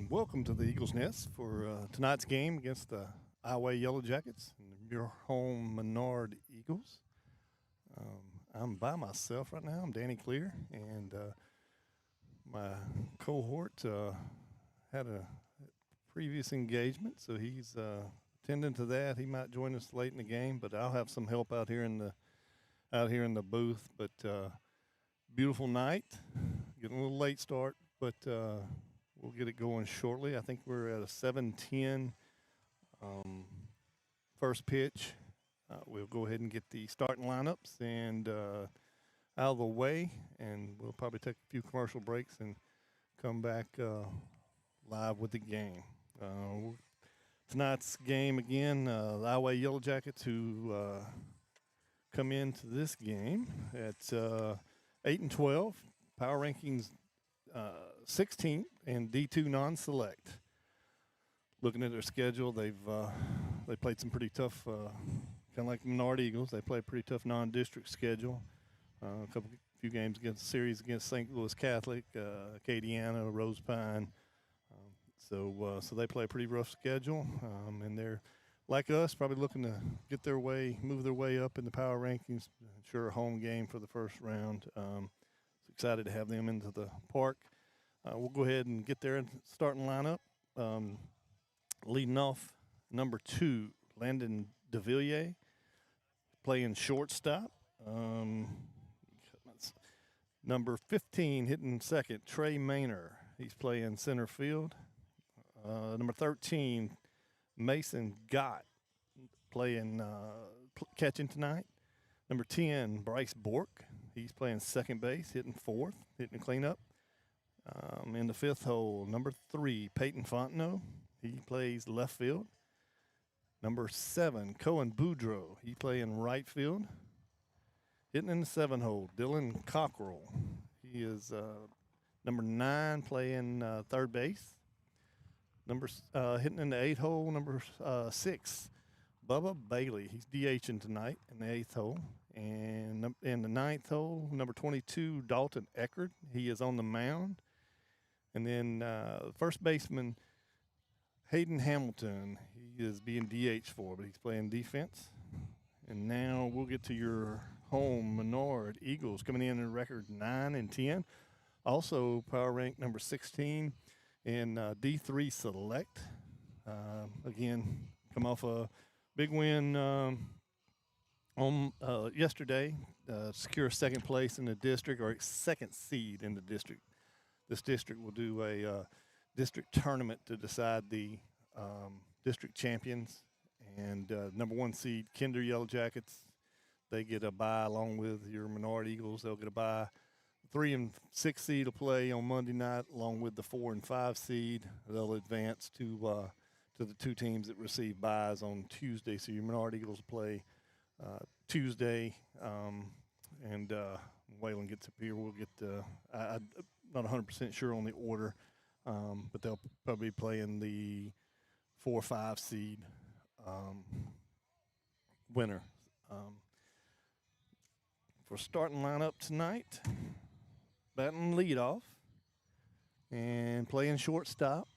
and welcome to the Eagles Nest for tonight's game against the Iowa Yellow Jackets and your home Menard Eagles. I'm by myself right now. I'm Danny Clear, and my cohort had a previous engagement, so he's attending to that. He might join us late in the game, but I'll have some help out here in the booth. But beautiful night, getting a little late start, but we'll get it going shortly. I think we're at a 7:10 first pitch. We'll go ahead and get the starting lineups and out of the way, and we'll probably take a few commercial breaks and come back live with the game. Tonight's game again, the Iowa Yellow Jackets, who come into this game at 8-12, power rankings 16th, and D2 non-select. Looking at their schedule, they played some pretty tough, kind of like Menard Eagles. They play a pretty tough non-district schedule. Few games against series against St. Louis Catholic, Acadiana, Rose Pine. So they play a pretty rough schedule, and they're like us, probably looking to move their way up in the power rankings. Sure, a home game for the first round. Excited to have them into the park. We'll go ahead and get their starting lineup. Leading off, number 2, Landon DeVilliers, playing shortstop. Number 15, hitting second, Trey Menard. He's playing center field. Number 13, Mason Gott, playing catching tonight. Number 10, Bryce Bork. He's playing second base, hitting fourth, hitting cleanup. In the fifth hole, number 3, Peyton Fontenot. He plays left field. Number 7, Cohen Boudreaux. He playing right field. Hitting in the 7 hole, Dylan Cockrell. He is number 9, playing third base. Hitting in the 8 hole, number 6, Bubba Bailey. He's DHing tonight in the 8th hole. And in the 9th hole, number 22, Dalton Eckert. He is on the mound. And then first baseman, Hayden Hamilton. He is being DH for, but he's playing defense. And now we'll get to your home Menard Eagles, coming in a record 9-10. Also power rank number 16 in D3 Select. Again, come off a big win on yesterday. Secure second place in the district, or second seed in the district. This district will do a district tournament to decide the district champions. And number 1 seed, Kinder Yellow Jackets, they get a bye along with your Menard Eagles. They'll get a bye. 3 and 6 seed will play on Monday night along with the 4 and 5 seed. They'll advance to the 2 teams that receive byes on Tuesday. So your Menard Eagles play Tuesday, and Waylon gets up here. We'll get I'm not 100% sure on the order, but they'll probably be playing the 4-5 seed winner. For starting lineup tonight, batting leadoff and playing shortstop,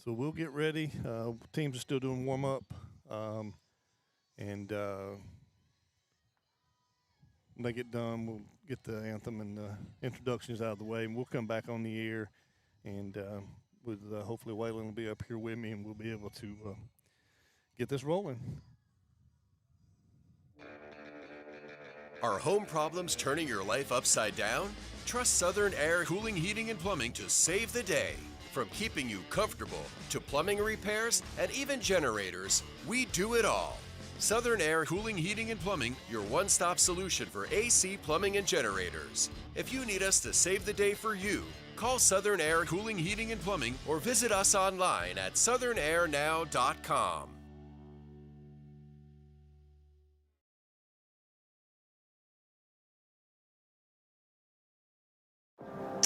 So we'll get ready. Teams are still doing warm up, and when they get done, we'll get the anthem and the introductions out of the way, and we'll come back on the air, and with hopefully Waylon will be up here with me, and we'll be able to get this rolling. Are home problems turning your life upside down? Trust Southern Air Cooling, Heating, and Plumbing to save the day. From keeping you comfortable to plumbing repairs and even generators, we do it all. Southern Air Cooling, Heating, and Plumbing, your one-stop solution for AC, plumbing, and generators. If you need us to save the day for you, call Southern Air Cooling, Heating, and Plumbing or visit us online at southernairnow.com.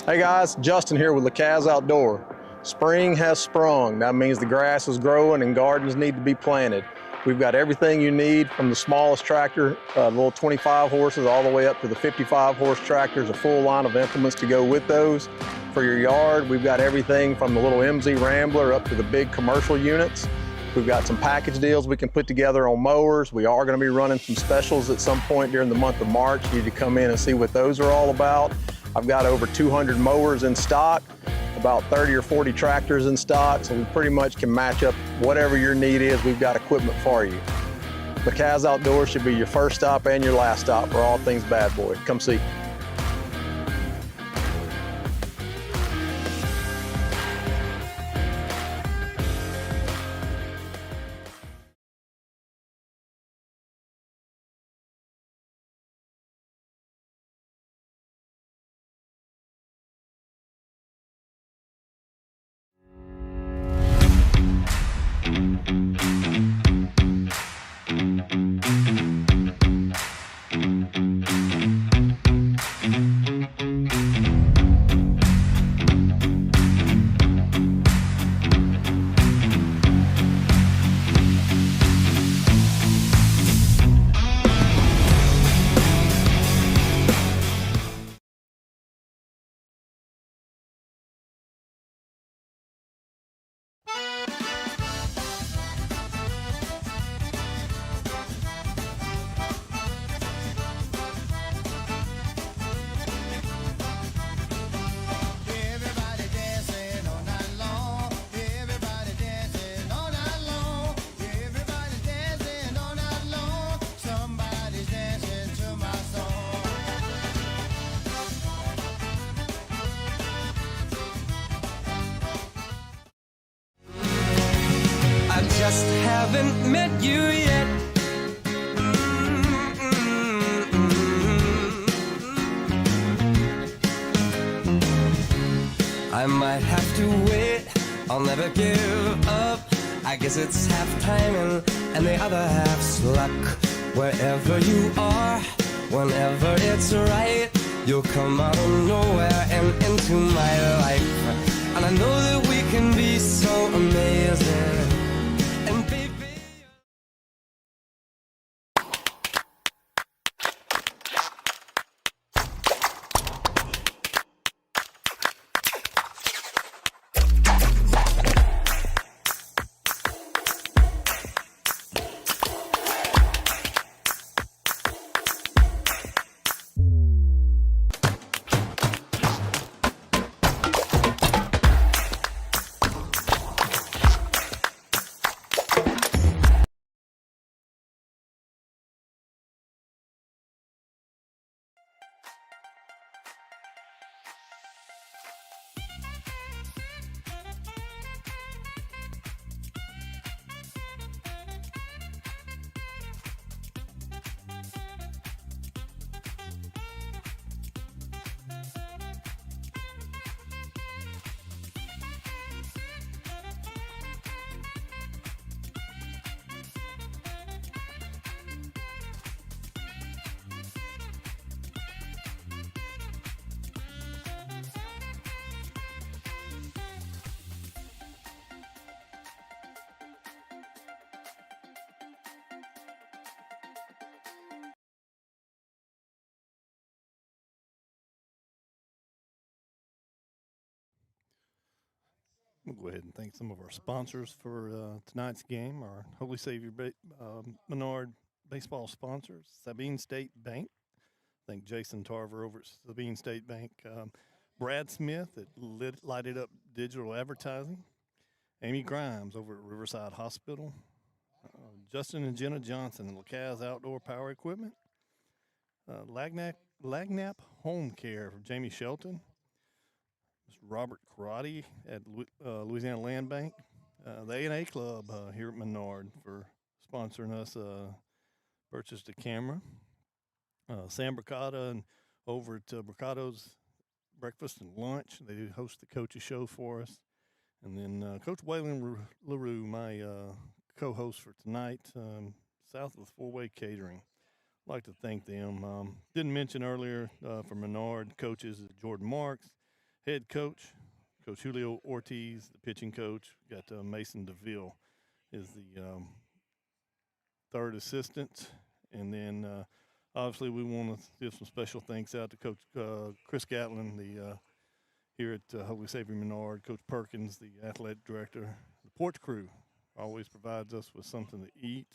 Hey guys, Justin here with LeCaz Outdoor. Spring has sprung. That means the grass is growing and gardens need to be planted. We've got everything you need from the smallest tractor, little 25 horses, all the way up to the 55 horse tractors, a full line of implements to go with those. For your yard, we've got everything from the little MZ Rambler up to the big commercial units. We've got some package deals we can put together on mowers. We are going to be running some specials at some point during the month of March. You need to come in and see what those are all about. I've got over 200 mowers in stock, about 30 or 40 tractors in stock, so we pretty much can match up whatever your need is. We've got equipment for you. LeCaz Outdoors should be your first stop and your last stop for all things bad boy. Come see. Just haven't met you yet. I might have to wait, I'll never give up. I guess it's half timing and the other half's luck. Wherever you are, whenever it's right, you'll come out of nowhere and into my life. And I know that we can be so amazing. And baby, We'll go ahead and thank some of our sponsors for tonight's game. Our Holy Savior Menard baseball sponsors, Sabine State Bank. Thank Jason Tarver over at Sabine State Bank. Brad Smith at Lighted Up Digital Advertising. Amy Grimes over at Riverside Hospital. Justin and Jenna Johnson at LaCaz Outdoor Power Equipment. Lagnap Home Care for Jamie Shelton. Mr. Robert Karate at Louisiana Land Bank. The A&A Club here at Menard for sponsoring us. Purchased a camera. Sam Bricata and over at Bricato's Breakfast and Lunch. They do host the coaches show for us. And then Coach Waylon LaRue, my co-host for tonight, south of the Four-Way Catering. I'd like to thank them. Didn't mention earlier for Menard coaches Jordan Marks, head coach, Coach Julio Ortiz, the pitching coach. Got Mason DeVille is the third assistant. And then obviously we want to give some special thanks out to Coach Chris Gatlin, the here at Holy Savior Menard, Coach Perkins, the athletic director. The porch crew always provides us with something to eat.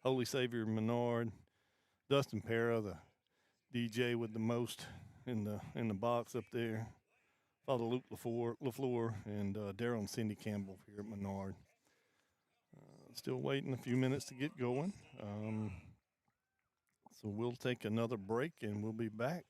Holy Savior Menard, Dustin Para, the DJ with the most in the box up there. Father Luke LaFleur and Daryl and Cindy Campbell here at Menard. Still waiting a few minutes to get going. So we'll take another break and we'll be back.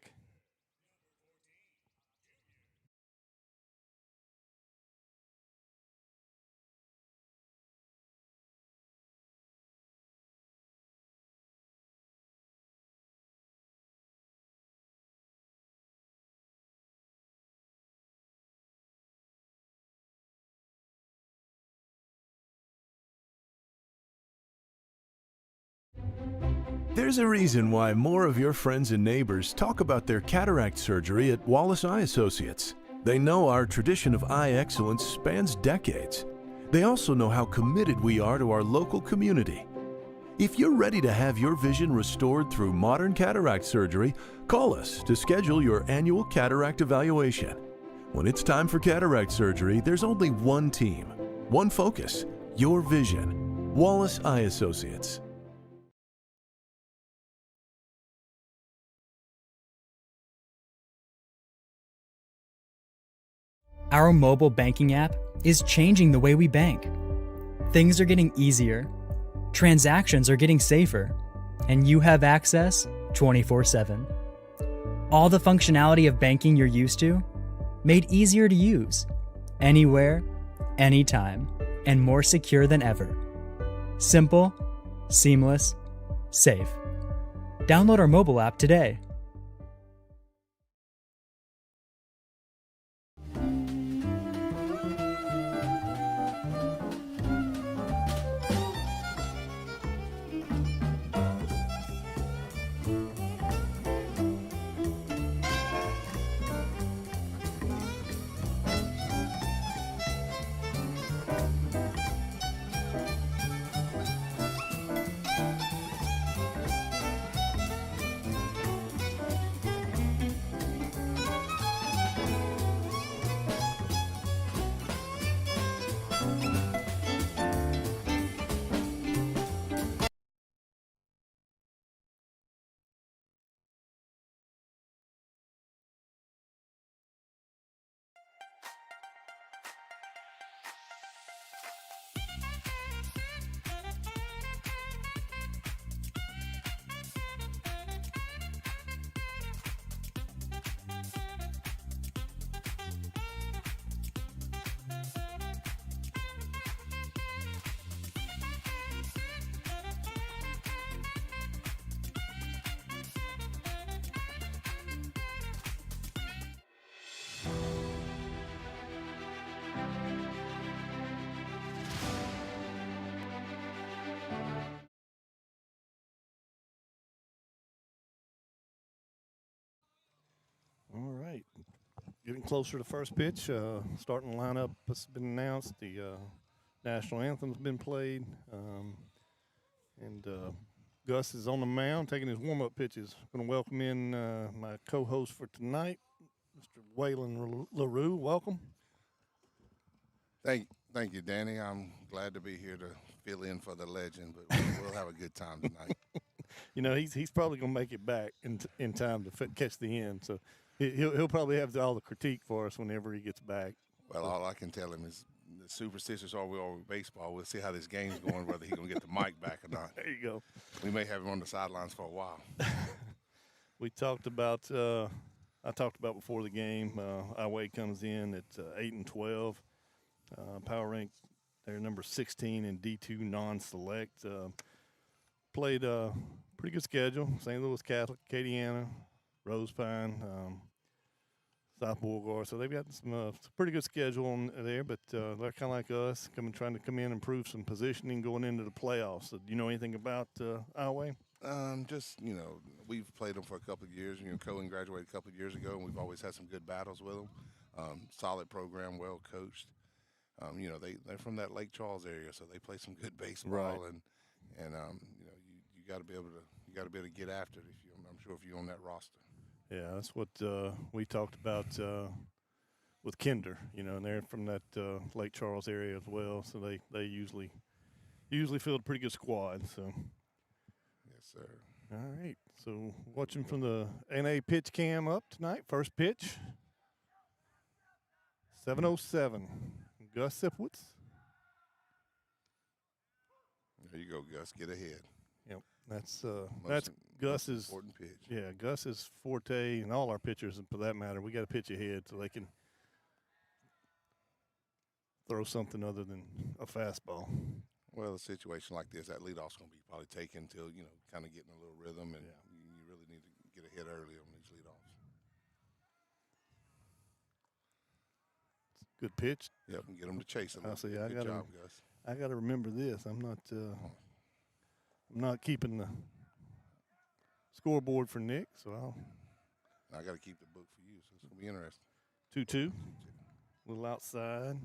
There's a reason why more of your friends and neighbors talk about their cataract surgery at Wallace Eye Associates. They know our tradition of eye excellence spans decades. They also know how committed we are to our local community. If you're ready to have your vision restored through modern cataract surgery, call us to schedule your annual cataract evaluation. When it's time for cataract surgery, there's only one team, one focus, your vision. Wallace Eye Associates. Our mobile banking app is changing the way we bank. Things are getting easier, transactions are getting safer, and you have access 24/7. All the functionality of banking you're used to, made easier to use, anywhere, anytime, and more secure than ever. Simple, seamless, safe. Download our mobile app today. All right. Getting closer to first pitch. Starting lineup has been announced. The national anthem's been played. And Gus is on the mound taking his warm-up pitches. Going to welcome in my co-host for tonight, Mr. Waylon LaRue. Welcome. Thank you, Danny. I'm glad to be here to fill in for the legend, but we'll have a good time tonight. You know, he's probably gonna make it back in time to catch the end. So he'll probably have all the critique for us whenever he gets back. Well, all I can tell him is the superstitious are we all with baseball. We'll see how this game's going, whether he's gonna get the mic back or not. There you go. We may have him on the sidelines for a while. We talked about I talked about before the game. Iowa comes in at 8-12. Power rank, they're number 16 in D2 non-select. Played a pretty good schedule. St. Louis Catholic, Acadiana, Rose Pine, South Beauregard. So they've got some pretty good schedule on there, but they're kind of like us, trying to come in and improve some positioning going into the playoffs. So do you know anything about Iowa? Just, we've played them for a couple of years. Cohen graduated a couple of years ago, and we've always had some good battles with them. Solid program, well coached. They're from that Lake Charles area, so they play some good baseball, Right. and you got to be able to get after it. I'm sure if you're on that roster. Yeah, that's what we talked about with Kinder. And they're from that Lake Charles area as well, so they usually field a pretty good squad. So. Yes, sir. All right. So watching from the NA pitch cam up tonight. First pitch. 7:07. Gus Sipowicz. There you go, Gus. Get ahead. Yep. That's Gus's important pitch. Yeah, Gus's forte, and all our pitchers, for that matter. We got to pitch ahead so they can throw something other than a fastball. Well, a situation like this, that leadoff's going to be probably taken until, kind of getting a little rhythm, and you really need to get ahead early on these leadoffs. Good pitch. Yep, and get them to chase it. Good job, Gus. I got to remember this. I'm not keeping the scoreboard for Nick, so I got to keep the book for you, so it's going to be interesting. 2-2. A little outside.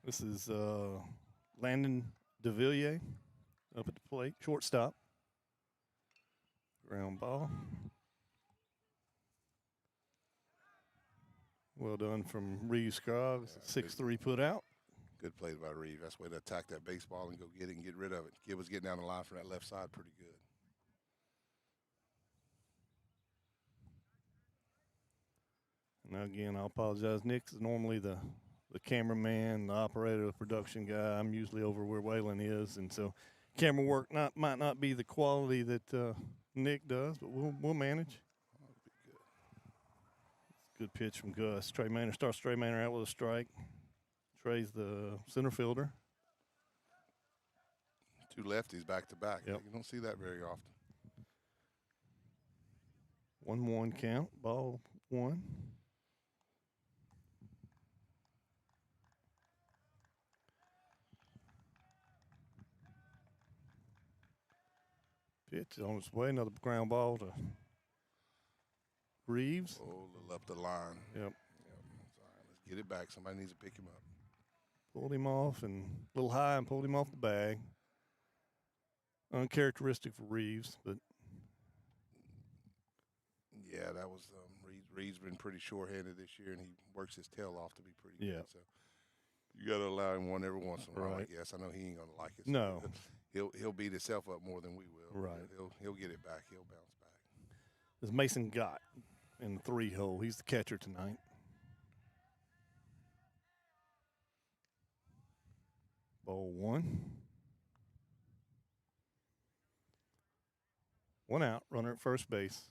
This is Landon DeVilliers up at the plate, shortstop. Ground ball. Well done from Reeves Scroggs. 6-3 put out. Good play by Reeves. That's the way to attack that baseball and go get it and get rid of it. Kid was getting down the line from that left side pretty good. Now again, I apologize. Nick's normally the cameraman, the operator, the production guy. I'm usually over where Waylon is, and so camera work might not be the quality that Nick does, but we'll manage. Good pitch from Gus. Trey Manor starts Trey Manor out with a strike. Trey's the center fielder. Two lefties back to back. Yep. You don't see that very often. 1-1 count. Ball one. Pitch on its way. Another ground ball to Reeves. Oh, a little up the line. Yep. All right, let's get it back. Somebody needs to pick him up. Pulled him off and a little high and pulled him off the bag. Uncharacteristic for Reeves, but yeah, that was Reeves been pretty short-handed this year, and he works his tail off to be pretty good. So you got to allow him one every once in a while. Right. I guess I know he ain't gonna like it. So no, he'll beat himself up more than we will. Right. He'll get it back. He'll bounce back. it's Mason Gott in the 3-hole. He's the catcher tonight. Ball one. One out, runner at first base.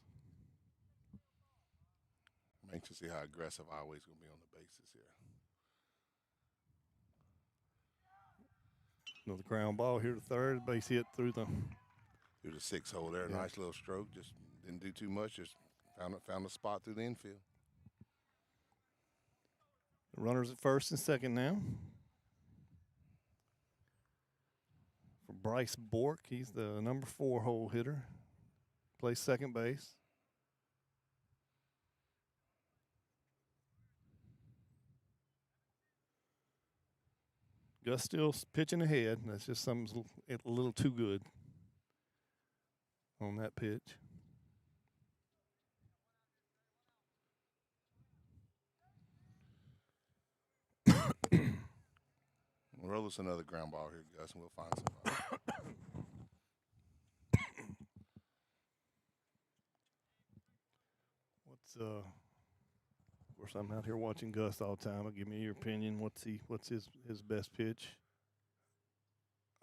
I'm anxious to see how aggressive Iowa's going to be on the bases here. Another ground ball here to third. Base hit through the 6-hole there. Yeah. Nice little stroke. Just didn't do too much. Just found a spot through the infield. runners at first and second now. For Bryce Bork, he's the number 4 hole hitter. Plays second base. Gus still pitching ahead. That's just something a little too good on that pitch. Roll us another ground ball here, Gus, and we'll find somebody. Of course, I'm out here watching Gus all the time. Give me your opinion. What's his best pitch?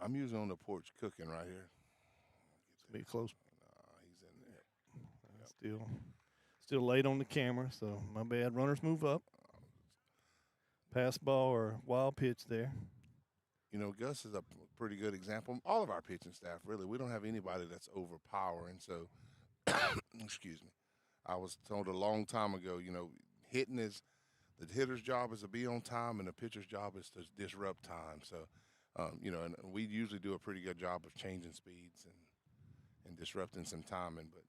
I'm usually on the porch cooking right here. Be close. He's in there. Still late on the camera, so my bad. Runners move up. Pass ball or wild pitch there. You know, Gus is a pretty good example. All of our pitching staff, really. We don't have anybody that's overpowering. So, excuse me. I was told a long time ago, you know, the hitter's job is to be on time and the pitcher's job is to disrupt time. So, you know, and we usually do a pretty good job of changing speeds and disrupting some timing. But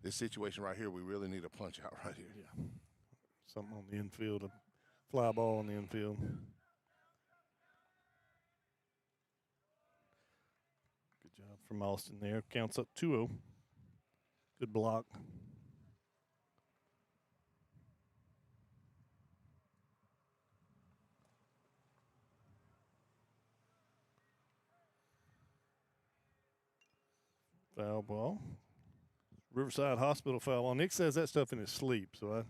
this situation right here, we really need a punch out right here. Yeah. Something on the infield, a fly ball on the infield. Good job from Austin there. Counts up 2-0. Good block. Foul ball. Riverside Hospital foul ball. Nick says that stuff in his sleep, so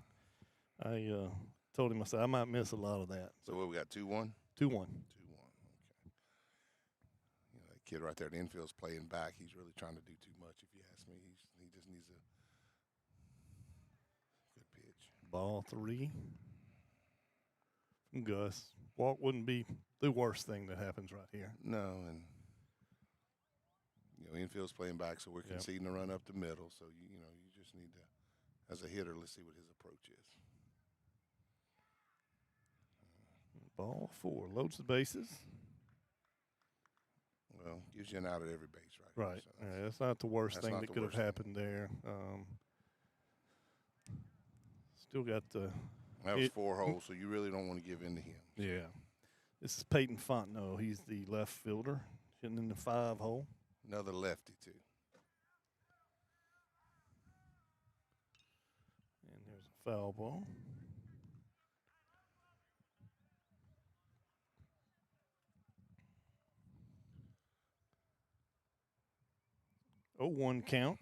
I told him, I said, I might miss a lot of that. So what, we got 2-1? 2-1. 2-1, okay. You know, that kid right there, the infield's playing back. He's really trying to do too much, if you ask me. He just needs a good pitch. Ball 3 from Gus. Walk wouldn't be the worst thing that happens right here. No, and you know, infield's playing back, so we're conceding the run up the middle. So you know, you just need to, as a hitter, let's see what his approach is. Ball 4 loads the bases. Well, gives you an out at every base, right? Right. So Yeah, that's not the worst that's thing not that the could have worst thing. happened there. Still got the. that was 4 holes, so you really don't want to give in to him. Yeah. This is Peyton Fontenot. He's the left fielder, hitting in the 5 hole. Another lefty too. And there's a foul ball. Oh, 1 count.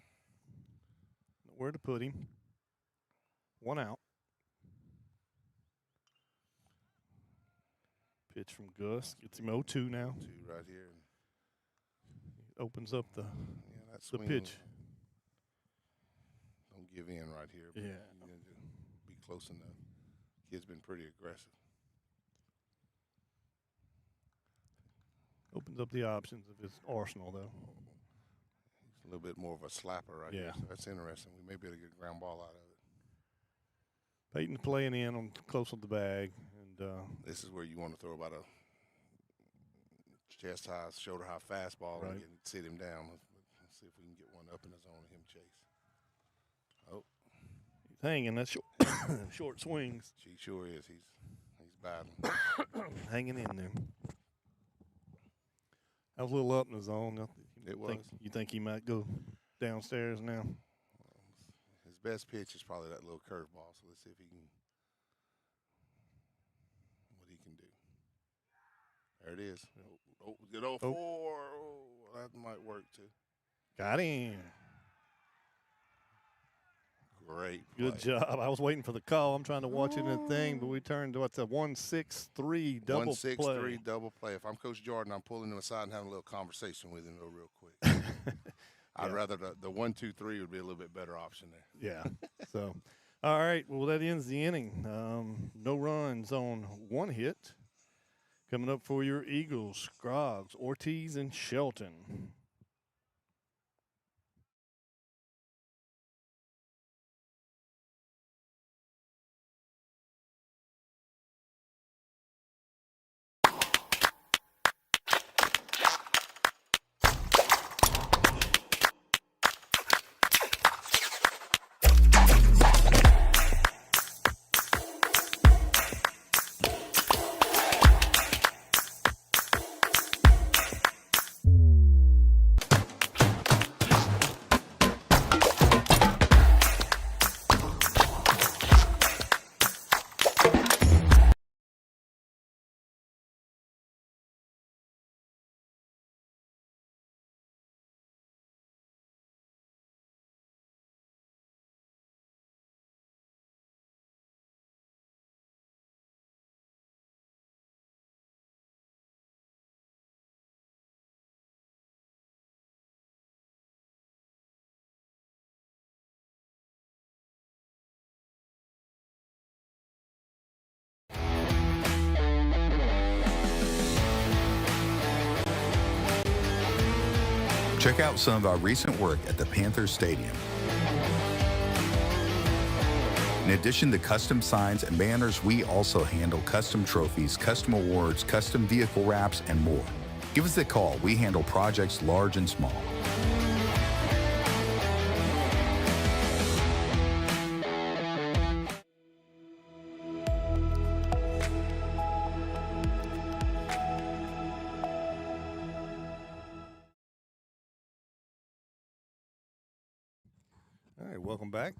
Nowhere to put him. 1 out. Pitch from Gus. Gets him 0-2 now. 2 right here. Opens up the That the swing pitch. Don't give in right here. But Yeah. you need to be close enough. Kid's been pretty aggressive. Opens up the options of his arsenal, though. He's a little bit more of a slapper right Yeah. here. So that's interesting. We may be able to get a ground ball out of it. Peyton playing in on close on the bag, and This is where you want to throw about a chest high, shoulder high fastball Right. and sit him down. Let's see if we can get one up in the zone and him chase. Oh, he's hanging. That's short, short swings, she sure is. He's battling. hanging in there. I was a little up in the zone. It was. You think he might go downstairs now? His best pitch is probably that little curveball. So let's see if he can. What he can do. There it is. Oh, good 0-4. Oh, that might work too. Got him. Great. Good play. job. I was waiting for the call. I'm trying to watch it in the thing, but we turned to what's a 1-6-3 double 1-6-3 play. double play. If I'm Coach Jordan, I'm pulling him aside and having a little conversation with him real quick. I'd rather the 1-2-3 would be a little bit better option there. Yeah. So, all right. Well, that ends the inning. No runs on 1 hit. Coming up for your Eagles, Scroggs, Ortiz, and Shelton. Check out some of our recent work at the Panthers Stadium. In addition to custom signs and banners, we also handle custom trophies, custom awards, custom vehicle wraps, and more. Give us a call. We handle projects large and small. All right, welcome back.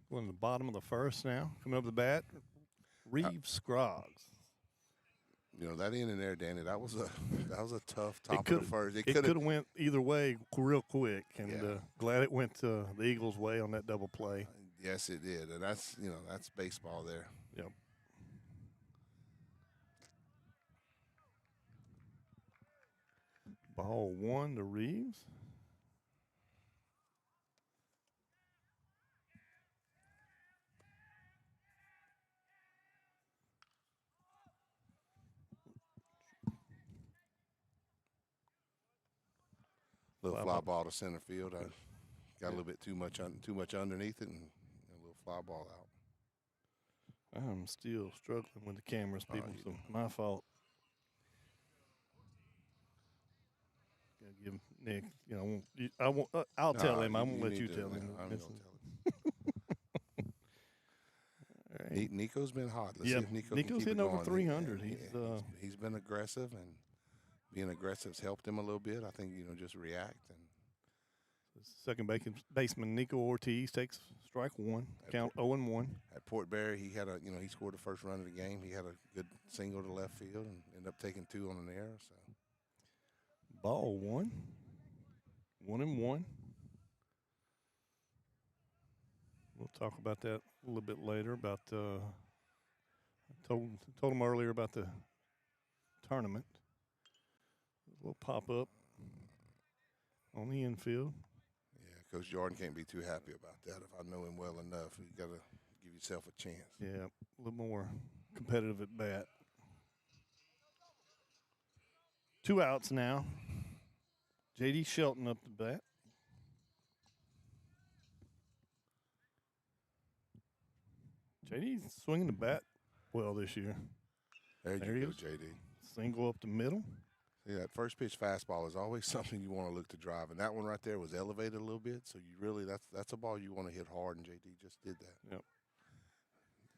We're in the bottom of the first now. Coming up to the bat, Reeves Scroggs. You know, that inning there, Danny, that was a tough top of the first. It could have went either way real quick, and glad it went the Eagles' way on that double play. Yes, it did, and that's baseball there. Yep. Ball 1 to Reeves. Little fly ball to center field. I got a little bit too much underneath it, and a little fly ball out. I'm still struggling with the cameras, people. So my fault. Gotta give Nick. You know, I'll tell him. I won't let you tell him. I'm gonna tell him. All right. Nico's been hot. Let's see if Nico's hitting over 300. He's been aggressive, and being aggressive has helped him a little bit. I think, just react. And second baseman Nico Ortiz takes strike 1, count 0-1. At Port Barry, he had he scored the first run of the game. He had a good single to left field and ended up taking 2 on an error. So ball 1, 1-1. We'll talk about that a little bit later. About I told him earlier about the tournament. We'll pop up on the infield. Yeah, Coach Jordan can't be too happy about that. If I know him well enough, you got to give yourself a chance. Yeah, a little more competitive at bat. 2 outs now. J.D. Shelton up to bat. J.D. swinging the bat well this year. There you go, J.D. Single up the middle. Yeah, that first pitch fastball is always something you want to look to drive, and that one right there was elevated a little bit. So you really that's a ball you want to hit hard, and JD just did that. Yep.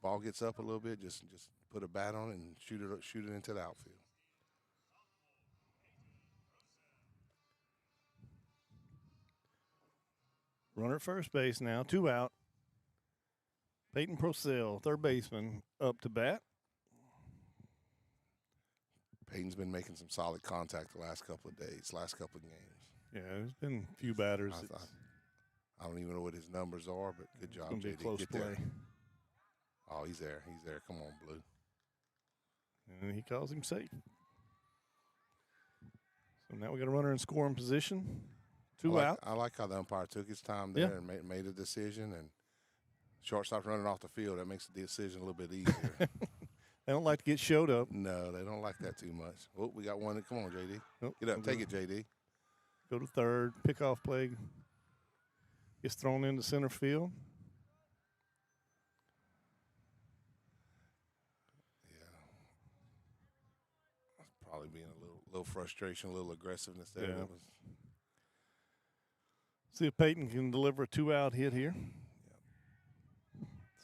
Ball gets up a little bit, just put a bat on it and shoot it into the outfield. Runner at first base now, 2 out. Peyton Procell, third baseman, up to bat. Peyton's been making some solid contact the last couple of days, last couple of games. Yeah, there's been a few batters. I don't even know what his numbers are, but good job, JD. It's going to be a close play. There. Oh, he's there. He's there. Come on, Blue. And he calls him safe. So now we got a runner in scoring position. 2 out. I like how the umpire took his time there and made a decision. And shortstop's running off the field. That makes the decision a little bit easier. They don't like to get showed up. No, they don't like that too much. Oh, we got one. Come on, JD. Oh, get up. Take it, JD. Go to third. Pickoff play gets thrown into center field. Yeah. Probably being a little frustration, a little aggressiveness there. Yeah. See if Peyton can deliver a 2-out hit here.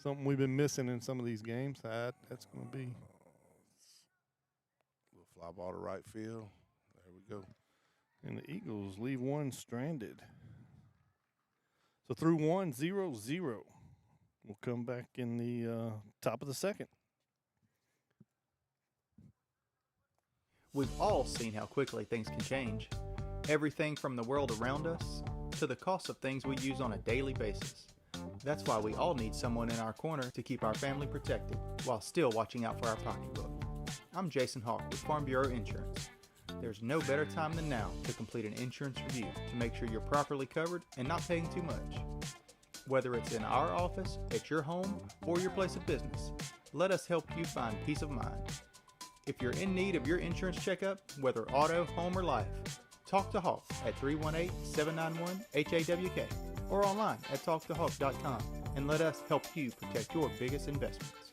Something we've been missing in some of these games. That's going to be. Little fly ball to right field. There we go. And the Eagles leave one stranded. So through 1-0-0. We'll come back in the top of the second. We've all seen how quickly things can change. Everything from the world around us to the cost of things we use on a daily basis. That's why we all need someone in our corner to keep our family protected while still watching out for our pocketbook. I'm Jason Hawk with Farm Bureau Insurance. There's no better time than now to complete an insurance review to make sure you're properly covered and not paying too much. Whether it's in our office, at your home, or your place of business, let us help you find peace of mind. If you're in need of your insurance checkup, whether auto, home, or life, Talk to Hawk at 318-791-HAWK or online at talktohawk.com and let us help you protect your biggest investments.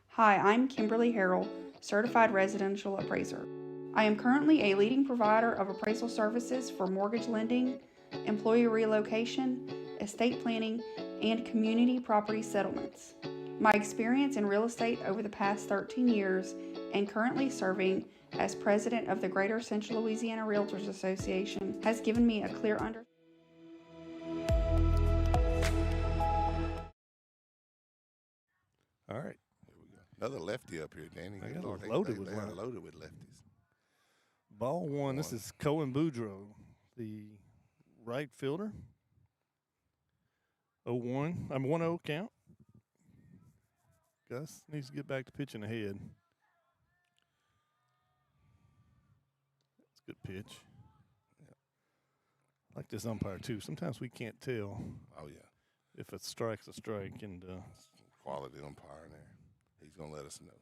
Hi, I'm Kimberly Harrell, Certified Residential Appraiser. I am currently a leading provider of appraisal services for mortgage lending, employee relocation, estate planning, and community property settlements. My experience in real estate over the past 13 years and currently serving as president of the Greater Central Louisiana Realtors Association has given me a clear understanding. All right. Here we go. Another lefty up here, Danny. They got Lord, loaded they with are lefties. loaded with lefties. Ball one. This is Cohen Boudreaux, the right fielder. 0-1. I'm 1-0 count. Gus needs to get back to pitching ahead. That's a good pitch. Yeah. I like this umpire, too. Sometimes we can't tell. Oh, yeah. If a strike's a strike. And quality umpire in there. He's going to let us know.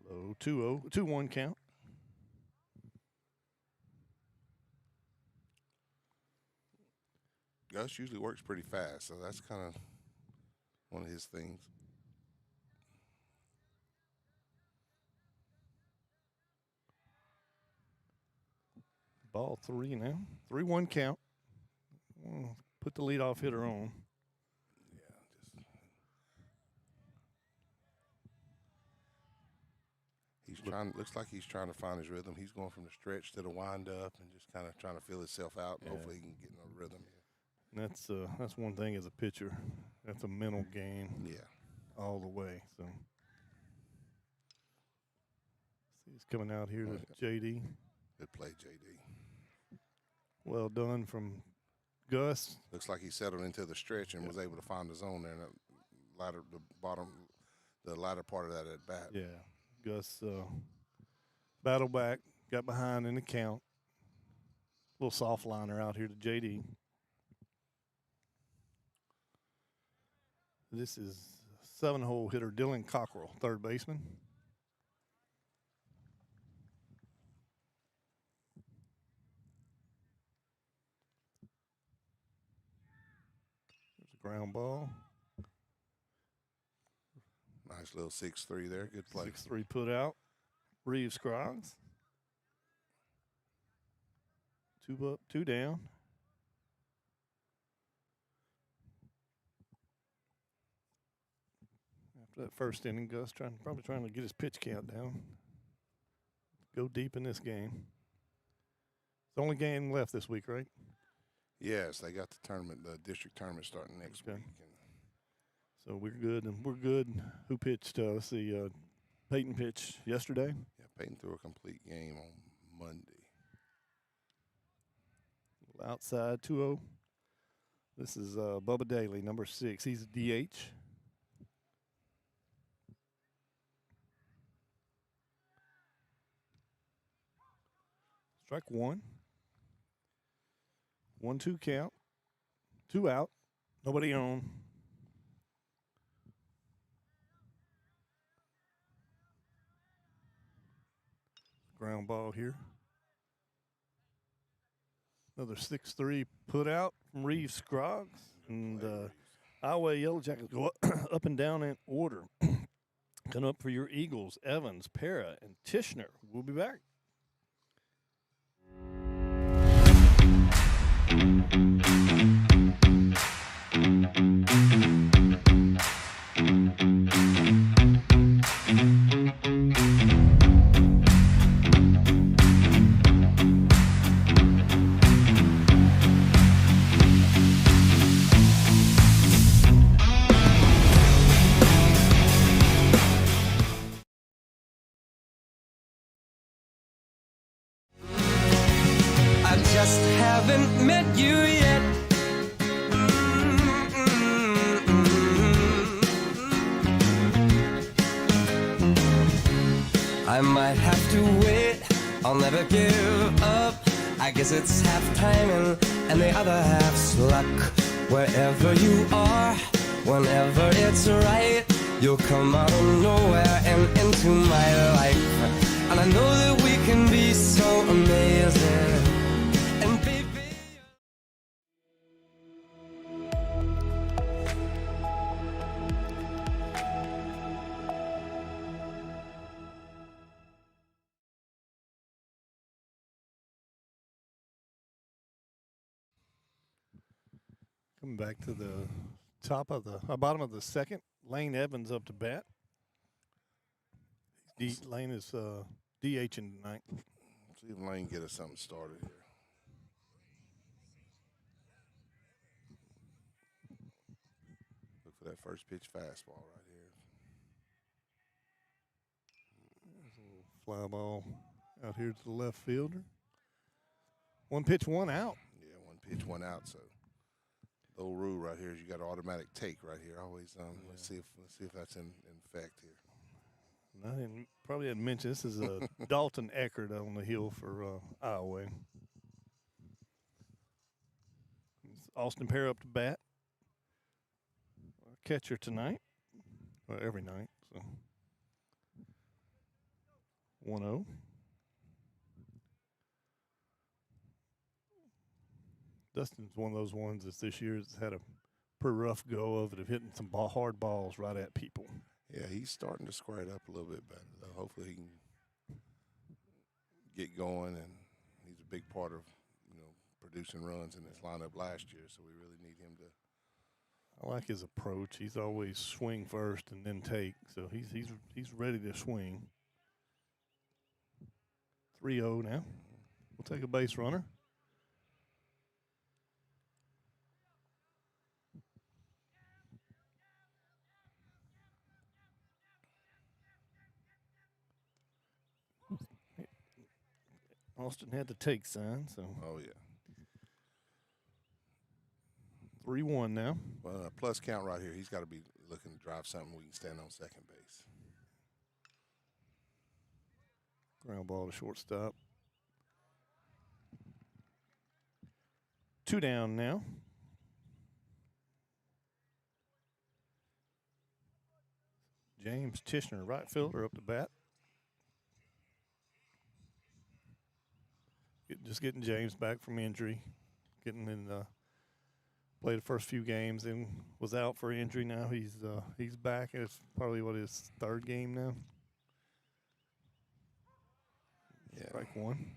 low. 2-0. 2-1 count. Gus usually works pretty fast, so that's kind of one of his things. Ball 3 now. 3-1 count. Put the leadoff hitter on. Yeah, he's trying. Looks like he's trying to find his rhythm. He's going from the stretch to the wind up and just kind of trying to feel himself out. And hopefully he can get in a rhythm here. That's one thing as a pitcher. That's a mental game. Yeah. All the way. So see, he's coming out here to JD. Good play, JD. Well done from Gus. Looks like he settled into the stretch and was able to find the zone there in the latter part of that at bat. Yeah, Gus battled back, got behind in the count. Little soft liner out here to JD. This is 7-hole hitter Dylan Cockrell, third baseman. There's a ground ball. Nice little 6-3 there. Good play. 6-3 put out. Reeves Scroggs. 2 up, 2 down. After that first inning, Gus probably trying to get his pitch count down. Go deep in this game. It's the only game left this week, right? Yes, they got the tournament, the district tournament starting next week. So we're good, and we're good. Who pitched? Let's see, Peyton pitched yesterday. Yeah, Peyton threw a complete game on Monday. Outside 2-0. This is Bubba Daly, number 6. He's a DH. Strike 1. 1-2 count. 2 out. Nobody on. Ground ball here. Another 6-3 put out from Reeves Scroggs. And Iowa Yellow Jackets go up and down in order. Coming up for your Eagles, Evans, Para, and Tishner. We'll be back. I just haven't met you yet. I might have to wait, I'll never give up. I guess it's half timing and the other half's luck. Wherever you are, whenever it's right, you'll come out of nowhere and into my life. And I know that we can be so amazing. And baby, Coming back to the bottom of the second, Lane Evans up to bat. Lane is DHing tonight. See if Lane get us something started here. Look for that first pitch fastball right here. There's a little fly ball out here to the left fielder. One pitch, one out. Yeah, one pitch, one out. So the old rule right here is you got an automatic take right here. Always let's see if that's in effect here. And I probably didn't mention this is Dalton Eckert on the hill for Iowa. Austin Pear up to bat. Catcher tonight. Well, every night. So 1-0. Dustin's one of those ones that this year has had a pretty rough go of it, of hitting some hard balls right at people. Yeah, he's starting to square it up a little bit better, though. Hopefully he can get going, and he's a big part of, producing runs in this lineup last year, so we really need him to. I like his approach. He's always swing first and then take, so he's ready to swing. 3-0 now. We'll take a base runner. Austin had the take sign, so. Oh, yeah. 3-1 now. Well, plus count right here. He's got to be looking to drive something we can stand on second base. Ground ball to shortstop. 2 down now. James Tishner, right fielder, up to bat. Just getting James back from injury, getting in played the first few games and was out for injury. Now he's back. It's probably his third game now. Yeah. Strike one.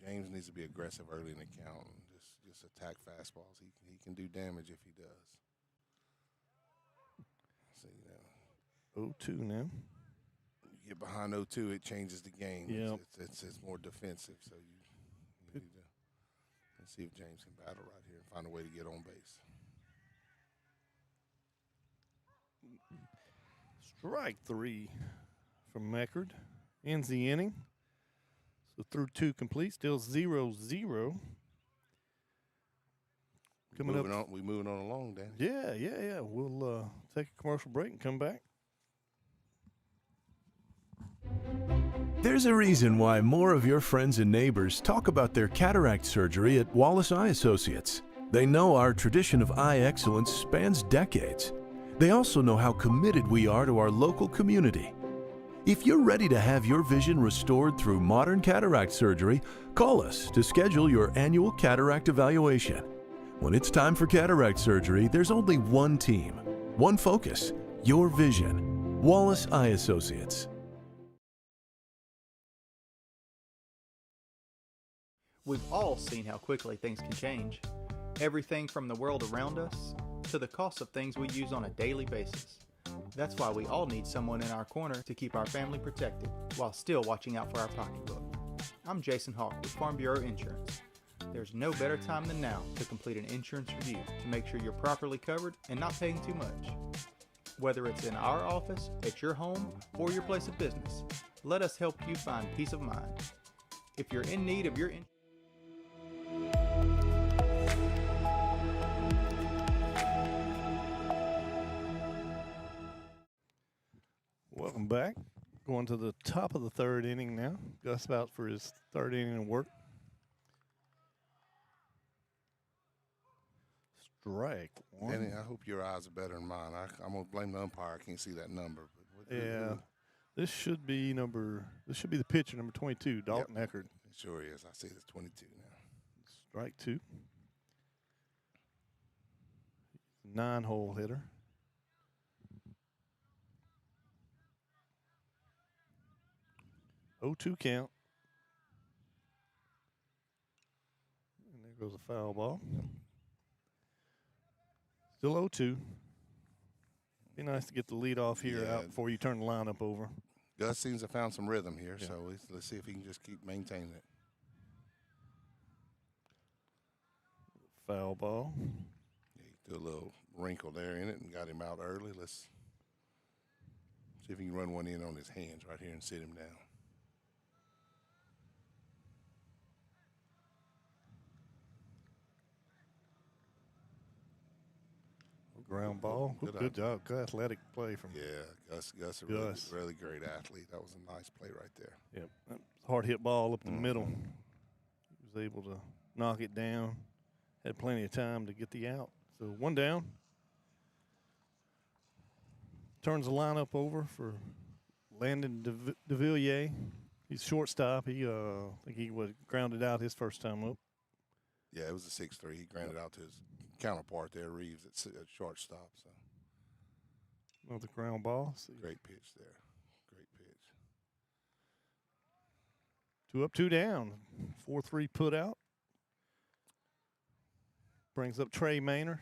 James needs to be aggressive early in the count and just attack fastballs. He can do damage if he does. See now. 0-2 now. Get behind 0-2, it changes the game. Yep. It's more defensive, so you need to see if James can battle right here and find a way to get on base. Strike 3 from Meckard. Ends the inning. So through 2 complete, still 0-0. Coming up. We moving on along, Danny. Yeah. We'll take a commercial break and come back. There's a reason why more of your friends and neighbors talk about their cataract surgery at Wallace Eye Associates. They know our tradition of eye excellence spans decades. They also know how committed we are to our local community. If you're ready to have your vision restored through modern cataract surgery, call us to schedule your annual cataract evaluation. When it's time for cataract surgery, there's only one team, one focus, your vision. Wallace Eye Associates. We've all seen how quickly things can change. Everything from the world around us to the cost of things we use on a daily basis. That's why we all need someone in our corner to keep our family protected while still watching out for our pocketbook. I'm Jason Hawk with Farm Bureau Insurance. There's no better time than now to complete an insurance review to make sure you're properly covered and not paying too much. Whether it's in our office, at your home, or your place of business, let us help you find peace of mind. If you're in need of your insurance, Welcome back. Going to the top of the third inning now. Gus about for his third inning of work. Strike one. Danny, I hope your eyes are better than mine. I'm going to blame the umpire. I can't see that number. But Yeah. This should be the pitcher, number 22, Dalton Eckert. It sure is. I see it's 22 now. Strike two. 9-hole hitter. Oh, 2 count. And there goes a foul ball. Still 0-2. Be nice to get the lead off here out before you turn the lineup over. Gus seems to have found some rhythm here, so let's see if he can just keep maintaining it. Foul ball. Yeah, he threw a little wrinkle there in it and got him out early. Let's see if he can run one in on his hands right here and sit him down. Ground ball. Good job. Good athletic play from Gus a really great athlete. That was a nice play right there. Yep. Hard hit ball up the middle. He was able to knock it down. Had plenty of time to get the out. So 1 down. Turns the lineup over for Landon DeVilliers. He's shortstop. I think he would grounded out his first time up. Yeah, it was a 6-3. He grounded out to his counterpart there, Reeves, at shortstop. So another ground ball. Great pitch there. Great pitch. 2 up, 2 down. 4-3 put out. Brings up Trey Menard,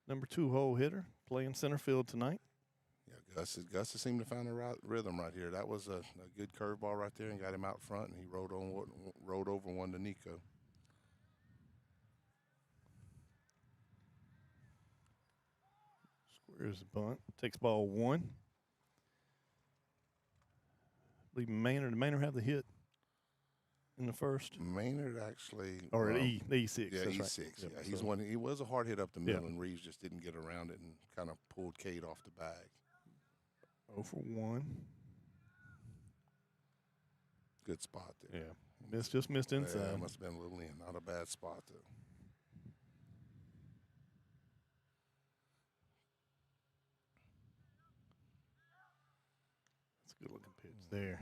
number 2-hole hitter, playing center field tonight. Yeah, Gus has seemed to find a rhythm right here. That was a good curveball right there and got him out front, and he rode over one to Nico. Squares the bunt. Takes ball 1. I believe Menard have the hit in the first. Maynard actually, or E6. Yeah, that's E6. Right. Yeah, Yep, he's so. one. He was a hard hit up the middle, and Reeves just didn't get around it and kind of pulled Cade off the bag. 0 for 1. Good spot there. Yeah, just missed inside. Yeah, must have been a little in. Not a bad spot though. That's a good looking pitch there.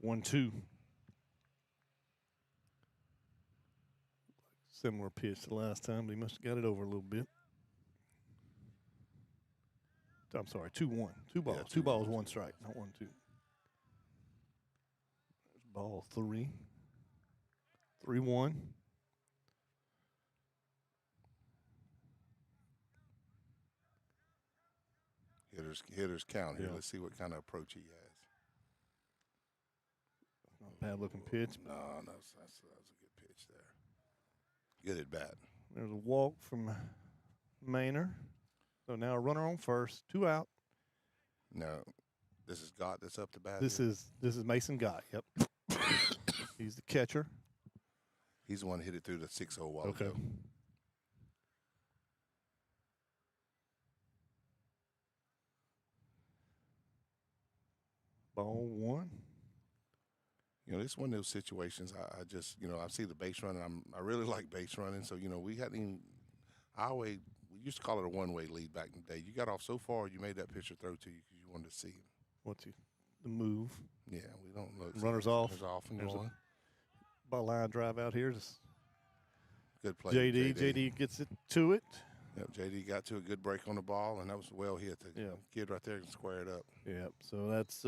1-2. Similar pitch to last time, but he must have got it over a little bit. I'm sorry, 2-1. 2 balls. Yeah, 2 balls, 1 strike, not 1-2. There's ball 3. 3-1. Hitters count here. Yeah. Let's see what kind of approach he has. Not a bad looking pitch. No, that's a good pitch there. Good at bat. There's a walk from Menard. So now a runner on first, 2 out. No, this is Gott that's up to bat. This is Mason Gott. Yep. He's the catcher. He's the one that hit it through the 6-0 wall. Okay. Ball 1. You know, this is one of those situations. I just, I see the base running. I really like base running. So, we hadn't even. We used to call it a one-way lead back in the day. You got off so far, you made that pitcher throw to you because you wanted to see him. The move? Yeah, we don't look. Runners off. Runners off and There's going. Ball line drive out here. Just Good play. JD gets it to it. Yep, JD got to a good break on the ball, and that was well hit. The kid right there can square it up. Yep. So that's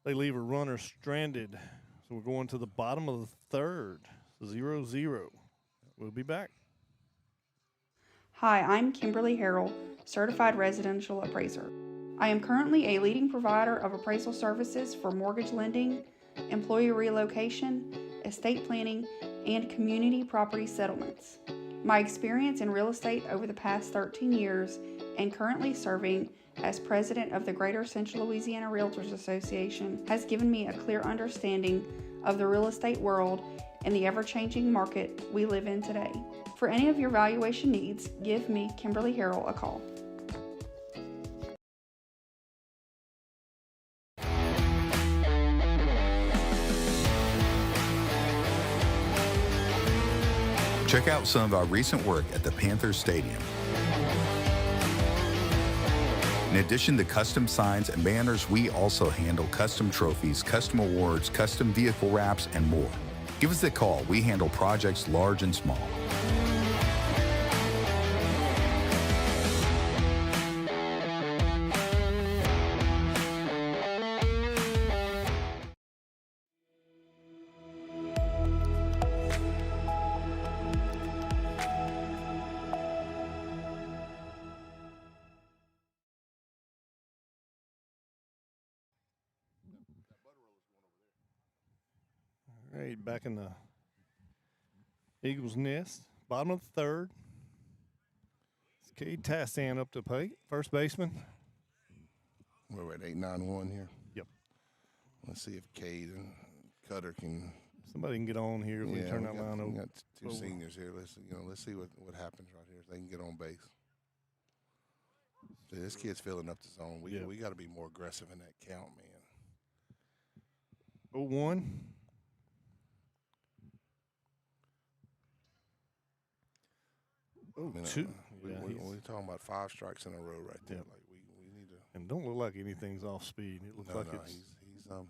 they leave a runner stranded. So we're going to the bottom of the third. 0-0. We'll be back. Hi, I'm Kimberly Harrell, Certified Residential Appraiser. I am currently a leading provider of appraisal services for mortgage lending, employee relocation, estate planning, and community property settlements. My experience in real estate over the past 13 years and currently serving as president of the Greater Central Louisiana Realtors Association has given me a clear understanding of the real estate world and the ever-changing market we live in today. For any of your valuation needs, give me, Kimberly Harrell, a call. Check out some of our recent work at the Panthers Stadium. In addition to custom signs and banners, we also handle custom trophies, custom awards, custom vehicle wraps, and more. Give us a call. We handle projects large and small. All right, back in the Eagles' nest, bottom of the third. It's Cade Tassan up to plate, first baseman. We're at 8-9-1 here. Yep. Let's see if Cade and Cutter can. Somebody can get on here if we turn that line We over. got two seniors here. Let's see what happens right here. If they can get on base. See, this kid's filling up the zone. We got to be more aggressive in that count, man. 0-1. Oh, two. We're talking about 5 strikes in a row right there. Yep. Like we need to. And don't look like anything's off speed. It looks like it's.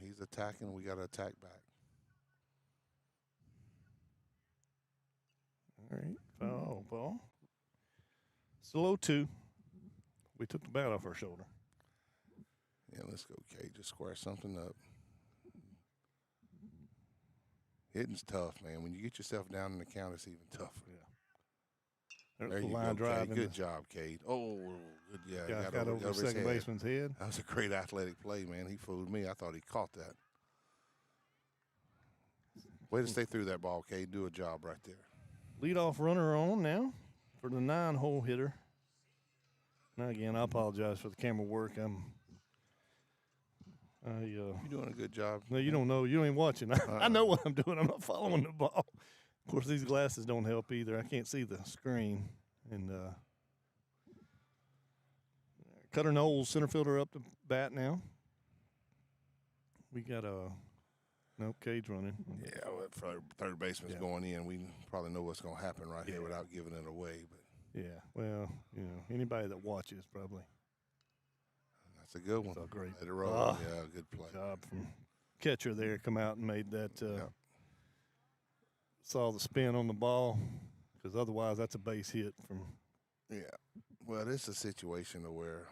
He's attacking. We got to attack back. All right, foul ball. Still 0-2. We took the bat off our shoulder. Yeah, let's go, Cade. Just square something up. Hitting's tough, man. When you get yourself down in the count, it's even tougher. Yeah. There you line go, drive. Cade. Good job, Cade. Oh, good. Yeah, got over his second head. baseman's head. That was a great athletic play, man. He fooled me. I thought he caught that. Way to stay through that ball, Cade. Do a job right there. Leadoff runner on now for the 9-hole hitter. Now again, I apologize for the camera work. You're doing a good job. No, you don't know. You ain't watching. I know what I'm doing. I'm not following the ball. Of course, these glasses don't help either. I can't see the screen. And Cutter Knowles, center fielder, up to bat now. We got Cade's running. Yeah, third baseman's going in. We probably know what's going to happen right here without giving it away. But yeah, well, anybody that watches probably. That's a good one. That's a great. Let it roll. Yeah, good play. Job from catcher there. Come out and made that. Saw the spin on the ball, because otherwise that's a base hit from. Yeah, well, this is a situation where,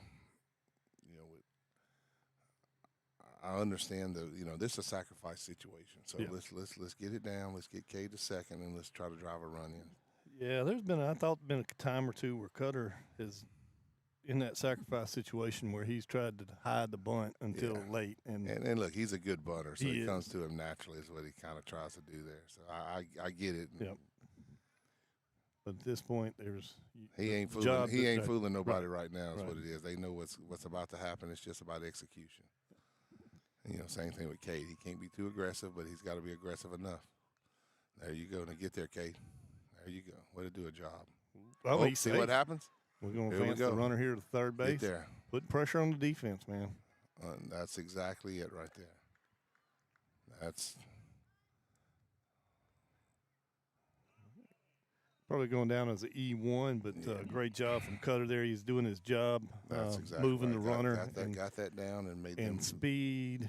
I understand this is a sacrifice situation. So let's get it down. Let's get Cade to second, and let's try to drive a run in. Yeah, there's been a time or two where Cutter is in that sacrifice situation where he's tried to hide the bunt until late. And look, he's a good bunter, so it comes to him naturally is what he kind of tries to do there. So I get it. Yep. But at this point, he ain't fooling nobody right now is what it is. They know what's about to happen. It's just about execution. Same thing with Cade. He can't be too aggressive, but he's got to be aggressive enough. There you go. Now get there, Cade. There you go. Way to do a job. See what happens? We're going to advance the runner here to third base. Get there. Put pressure on the defense, man. That's exactly it right there. That's probably going down as an E1, but great job from Cutter there. He's doing his job, That's exactly moving right. the runner. Got that down and made and speed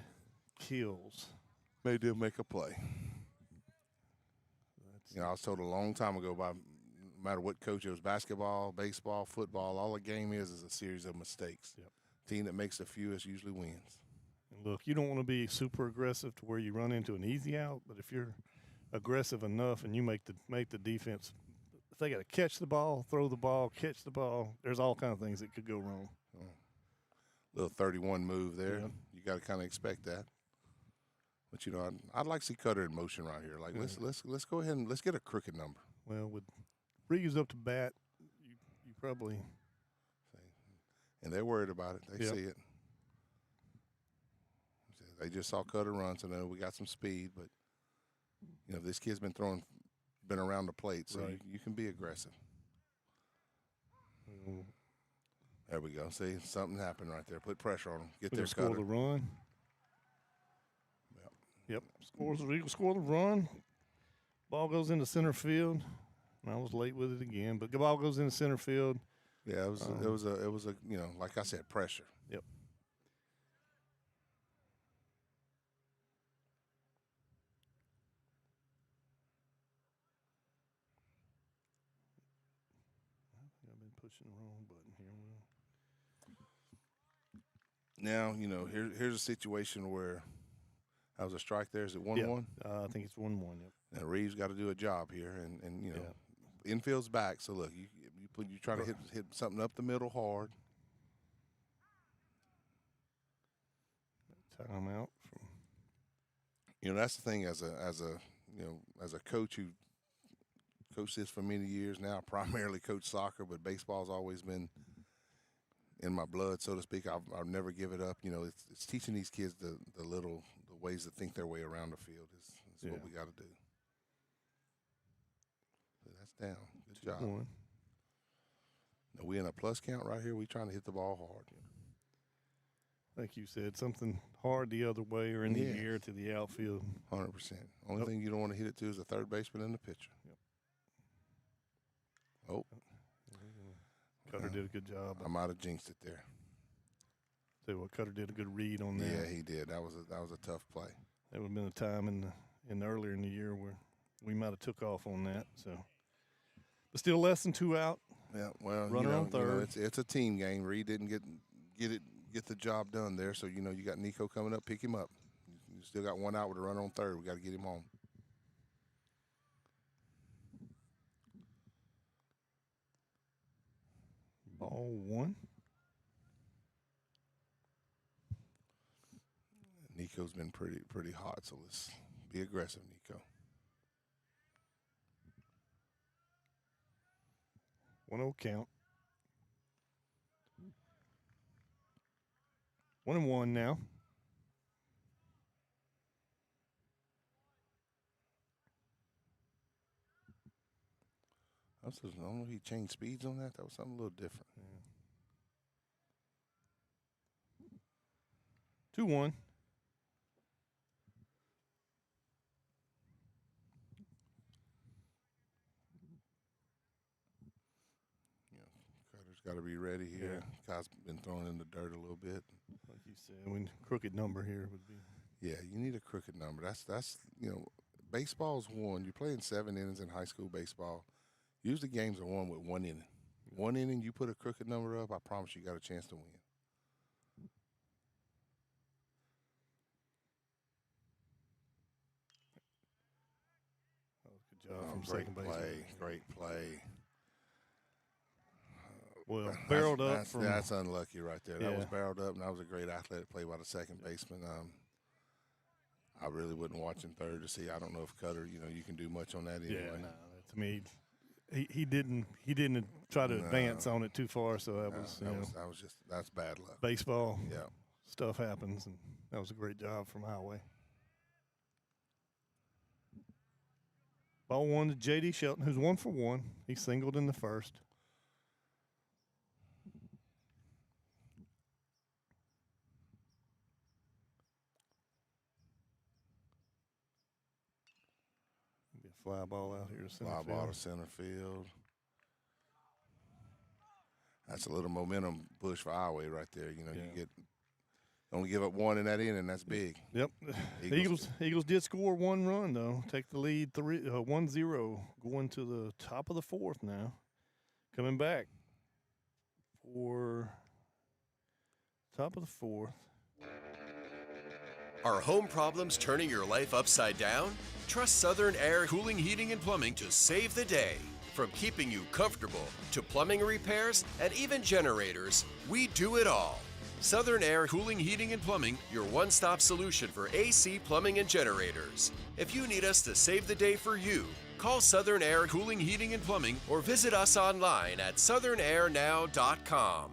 kills. Made them make a play. I was told a long time ago by no matter what coach it was, basketball, baseball, football, all a game is a series of mistakes. Yep. Team that makes the fewest usually wins. And look, you don't want to be super aggressive to where you run into an easy out, but if you're aggressive enough and you make the defense, if they got to catch the ball, throw the ball, catch the ball, there's all kinds of things that could go wrong. Little 31 move there. Yeah. You got to kind of expect that. But I'd like to see Cutter in motion right here. Like let's go ahead and let's get a crooked number. Well, with Reeves up to bat, you probably. And they're worried about it. They see it. They just saw Cutter run, so now we got some speed. But this kid's been around the plate, so you can be aggressive. There we go. See, something happened right there. Put pressure on them. Get their Cutter. Score the run. Yep. Eagles score the run. Ball goes into center field. I was late with it again, but the ball goes in the center field. Yeah, it was a like I said, pressure. Yep. I've been pushing the wrong button here. Now, here's a situation where that was a strike there. Is it 1-1? I think it's 1-1. Yep. Now Reeves got to do a job here, and infield's back. So look, you try to hit something up the middle hard. Time out. That's the thing as a coach who coached this for many years now. Primarily coached soccer, but baseball's always been in my blood, so to speak. I'll never give it up. It's teaching these kids the ways to think their way around the field is what we got to do. So that's down. Good job. Now we in a plus count right here. We trying to hit the ball hard. Like you said, something hard the other way or in the air to the outfield. 100%. Only thing you don't want to hit it to is the third baseman and the pitcher. Yep. Oh. Cutter did a good job. I might have jinxed it there. Tell you what, Cutter did a good read on that. Yeah, he did. That was a tough play. There would have been a time in earlier in the year where we might have took off on that. So, but still, less than 2 out. Yeah, well, runner on third. It's a team game. Reed didn't get the job done there. So you got Nico coming up, pick him up. You still got 1 out with a runner on third. We got to get him home. Ball 1. Nico's been pretty hot, so let's be aggressive, Nico. 1-0 count. 1-1 now. I don't know if he changed speeds on that. That was something a little different. 2-1. Cutter's got to be ready here. Kai's been thrown in the dirt a little bit. Like you said, crooked number here would be. Yeah, you need a crooked number. That's baseball's won. You're playing 7 innings in high school baseball. Usually games are won with 1 inning. 1 inning, you put a crooked number up, I promise you got a chance to win. Good job from second base. Great play. Well, barreled up. That's unlucky right there. That Yeah. was barreled up, and that was a great athletic play by the second baseman. I really wouldn't watch in third to see. I don't know if Cutter, you can do much on that anyway. Yeah, no, to me, he didn't try to advance on it too far. So that's bad luck. Baseball. Yeah. Stuff happens, and that was a great job from Highway. Ball 1 to J.D. Shelton, who's 1 for 1. He singled in the first. Be a fly ball out here to center field. Fly ball to center field. That's a little momentum push for Highway right there. You only give up 1 in that inning, that's big. Yep. Eagles did score 1 run, though. Take the lead 1-0, going to the top of the 4th now. Coming back for top of the 4th. Are home problems turning your life upside down? Trust Southern Air Cooling, Heating, and Plumbing to save the day. From keeping you comfortable to plumbing repairs and even generators, we do it all. Southern Air Cooling, Heating, and Plumbing, your one-stop solution for AC, plumbing, and generators. If you need us to save the day for you, call Southern Air Cooling, Heating, and Plumbing or visit us online at southernairnow.com.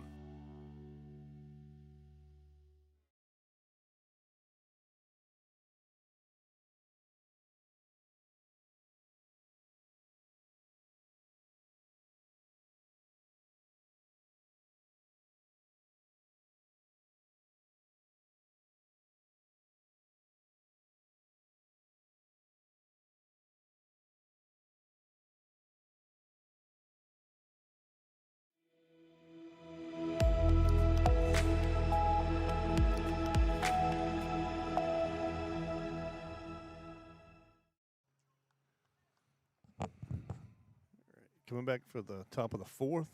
coming back for the top of the fourth.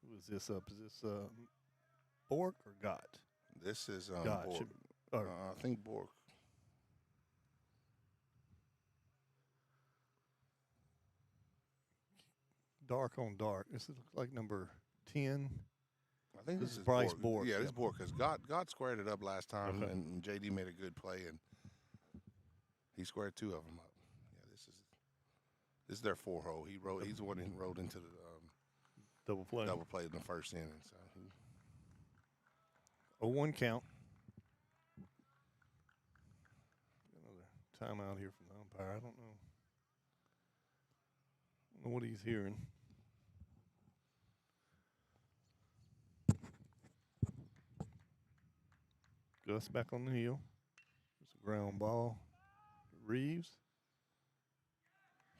Who is this up? Is this Bork or Gott? This is Gott. Bork. I think Bork. Dark on dark. This looks like number 10. I think this is Bryce Bork. Yeah, this Yep. is Bork because God squared it up last time, Okay. and JD made a good play, and he squared 2 of them up. Yeah, this is their 4-hole. He's the one who rolled into the Double play. double play in the first inning. So 0-1 count. Another timeout here from the umpire. I don't know what he's hearing. Gus back on the heel. It's a ground ball. Reeves.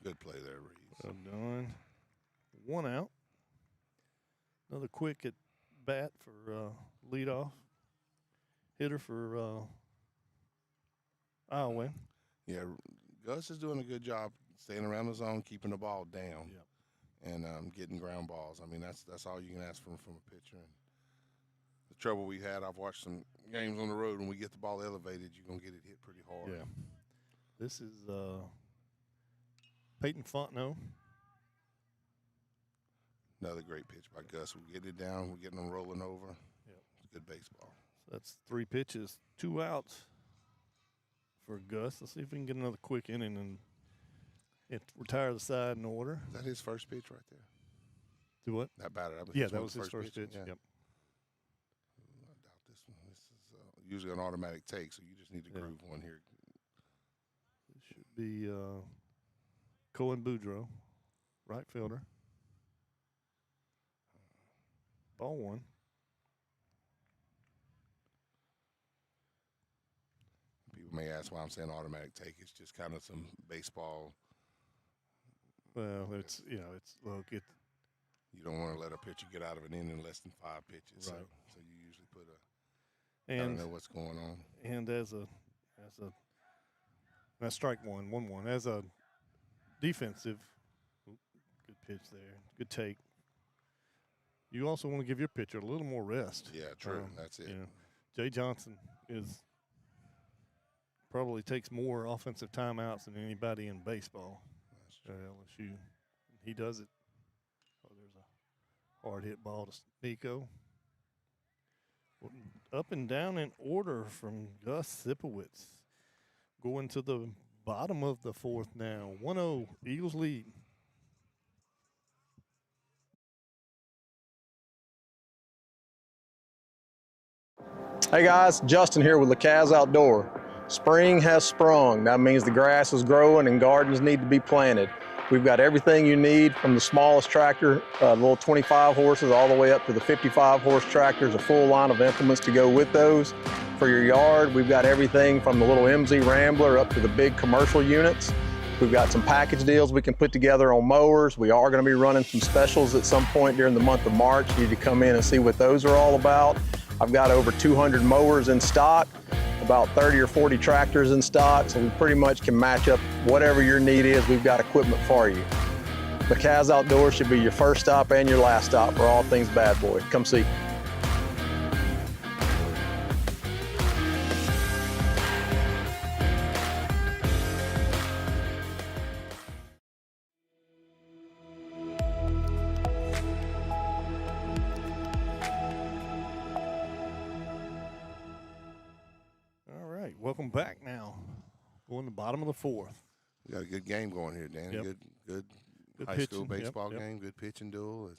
good play there, Reeves. Well done. 1 out. Another quick at bat for leadoff hitter for Iowa. Yeah, Gus is doing a good job staying around the zone, keeping the ball down, and getting ground balls. I mean, that's all you can ask from a pitcher. And the trouble we had, I've watched some games on the road. When we get the ball elevated, you're gonna get it hit pretty hard. Yeah. This is Peyton Fontenot. Another great pitch by Gus. We get it down. We're getting them rolling over. Yep. It's good baseball. So that's 3 pitches, 2 outs for Gus. Let's see if we can get another quick inning and retire the side in order. Is that his first pitch right there? Do what? That batter. Yeah, that was his first pitch. Yeah. Yep. I doubt this one. This is usually an automatic take, so you just need to groove one here. It should be Cohen Boudreaux, right fielder. Ball 1. People may ask why I'm saying automatic take. It's just kind of some baseball. Well, it's look, it. You don't want to let a pitcher get out of an inning less than 5 pitches. Right. So you usually put I don't know what's going on. And that's strike 1-1. As a defensive, good pitch there, good take. You also want to give your pitcher a little more rest. Yeah, true. That's it. Jay Johnson probably takes more offensive timeouts than anybody in baseball at LSU. He does it. Oh, there's a hard hit ball to Nico. Up and down in order from Gus Sipowicz. Going to the bottom of the 4th now. 1-0, Eagles lead. Hey guys, Justin here with LeCaz Outdoor. Spring has sprung. That means the grass is growing and gardens need to be planted. We've got everything you need from the smallest tractor, little 25 horses, all the way up to the 55 horse tractors, a full line of implements to go with those. For your yard, we've got everything from the little MZ Rambler up to the big commercial units. We've got some package deals we can put together on mowers. We are going to be running some specials at some point during the month of March. You need to come in and see what those are all about. I've got over 200 mowers in stock, about 30 or 40 tractors in stock, so we pretty much can match up whatever your need is. We've got equipment for you. LeCaz Outdoors should be your first stop and your last stop for all things bad boy. Come see. Welcome back now. Going to the bottom of the 4th. We got a good game going here, Danny. Yep. Good high pitching. school baseball Yep. game. Good pitching duel.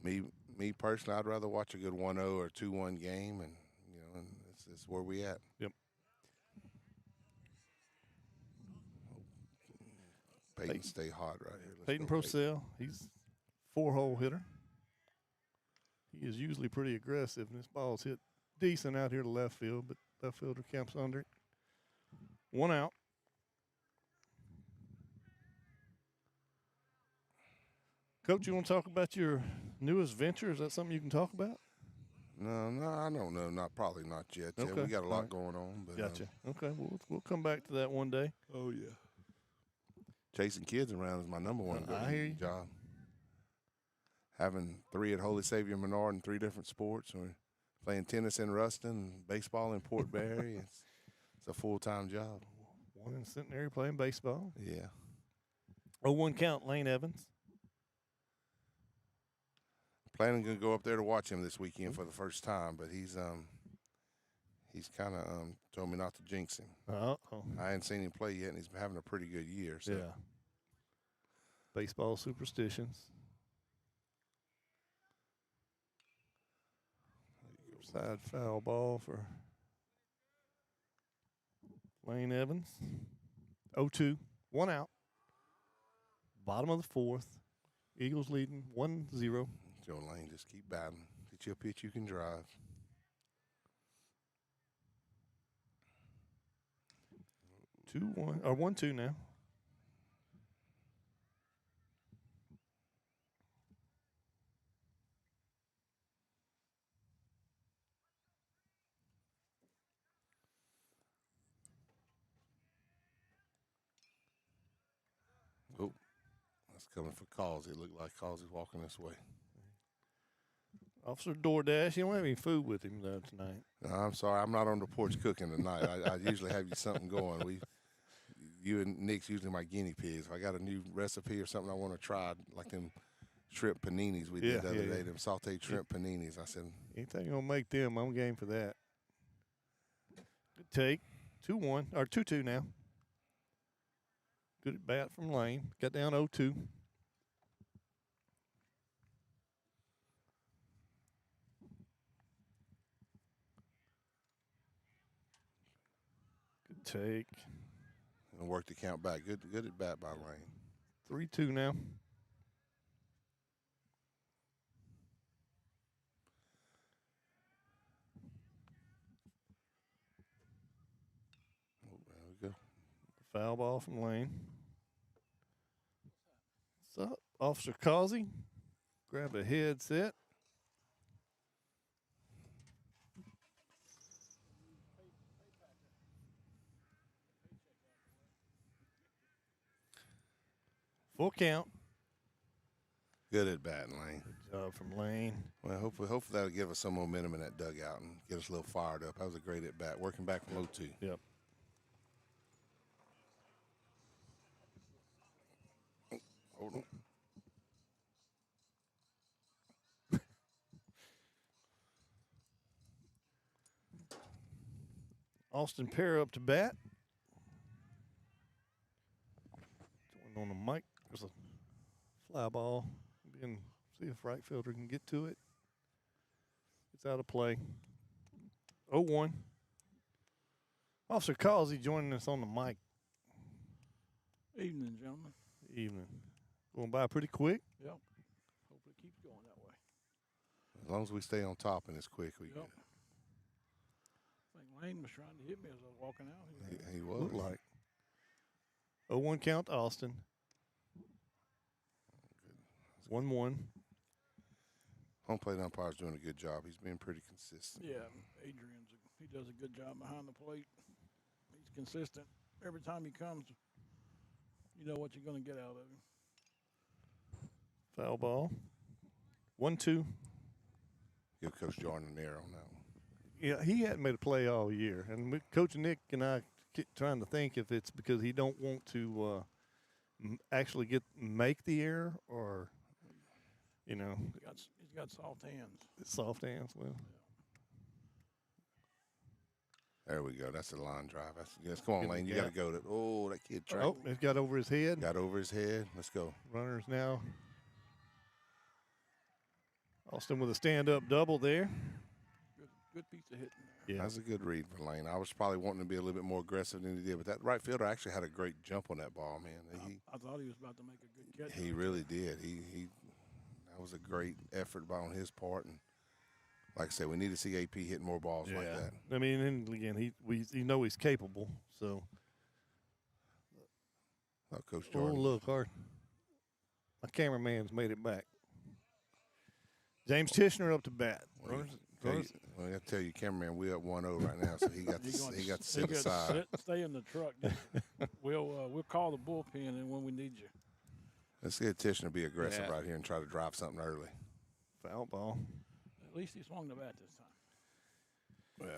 Me personally, I'd rather watch a good 1-0 or 2-1 game, and it's where we at. Yep. Peyton stay hot right here. Peyton Procell, he's 4-hole hitter. He is usually pretty aggressive, and this ball's hit decent out here to left field, but left fielder camps under it. 1 out. Coach, you want to talk about your newest venture? Is that something you can talk about? No, I don't know. Probably not yet. Okay. Yeah, we got a lot All right. going on. But, Gotcha. Okay, we'll come back to that one day. Oh yeah. Chasing kids around is my number one I hear you. job. having 3 at Holy Savior Menard in 3 different sports. We're playing tennis in Ruston, baseball in Port Barry. It's a full-time job. 1 in Centenary playing baseball. Yeah. 0-1 count, Lane Evans. Planning to go up there to watch him this weekend for the first time, but he's kind of told me not to jinx him. Uh-oh. I hadn't seen him play yet, and he's been having a pretty good year. So. Yeah. Baseball superstitions. Side foul ball for Lane Evans. 0-2. 1 out. Bottom of the 4th. Eagles leading 1-0. Joe Lane, just keep batting. Get you a pitch you can drive. Two one or 1-2 now. Oh, that's coming for Causey. It looked like Causey's walking this way. Officer DoorDash, you don't have any food with him though tonight. No, I'm sorry, I'm not on the porch cooking tonight. I usually have you something going. You and Nick's usually my guinea pigs. If I got a new recipe or something I want to try, like them shrimp paninis we did the other day, them sauteed shrimp paninis. I said, anything gonna make them, I'm game for that. Good take. 2-1 or 2-2 now. Good at bat from Lane. Got down 0-2. Good take. and work the count back. Good at bat by Lane. 3-2 now. Oh, there we go. Foul ball from Lane. What's up, Officer Causey? Grab a headset. Full count. Good at batting, Lane. Good job from Lane. Well, hopefully that'll give us some momentum in that dugout and get us a little fired up. That was a great at bat, working back from 0-2. Yep. Hold on. Austin Pear up to bat. Joined on the mic. There's a fly ball. And see if right fielder can get to it. It's out of play. 0-1. Officer Causey joining us on the mic. Evening, gentlemen. Evening. Going by pretty quick. Yep. Hope it keeps going that way. As long as we stay on top and it's quick, we Yep. good. I think Lane was trying to hit me as I was walking out. He was. Looked like. 0-1 count to Austin. 1-1. Home plate umpire's doing a good job. He's been pretty consistent. Yeah, he does a good job behind the plate. He's consistent. Every time he comes, you know what you're going to get out of him. Foul ball. 1-2. Give Coach Jordan an error on that one. Yeah, he hadn't made a play all year, and Coach Nick and I keep trying to think if it's because he don't want to actually make the error, or you know, He's got soft hands. Soft hands. Well, There we go. That's a line drive. Yes, come on, Get the Lane. You gap. got to go to. Oh, that kid tracked. oh, it got over his head. Got over his head. Let's go. Runners now. Austin with a stand-up double there. Good piece of hitting there. Yeah, That's a good read for Lane. I was probably wanting to be a little bit more aggressive than he did, but that right fielder actually had a great jump on that ball, man. I thought he was about to make a good catch. He really did. That was a great effort on his part, and like I said, we need to see AP hitting more balls like that. I mean, and again, we know he's capable. So, Oh, Coach oh Jordan. look, my cameraman's made it back. James Tishner up to bat. Runners. Well, I got to tell you, cameraman, we up 1-0 right now, so he got to sit aside. Stay in the truck. We'll call the bullpen and when we need you. Let's get Tishner to be aggressive Yeah. right here and try to drive something early. Foul ball. At least he swung the bat this time. Well,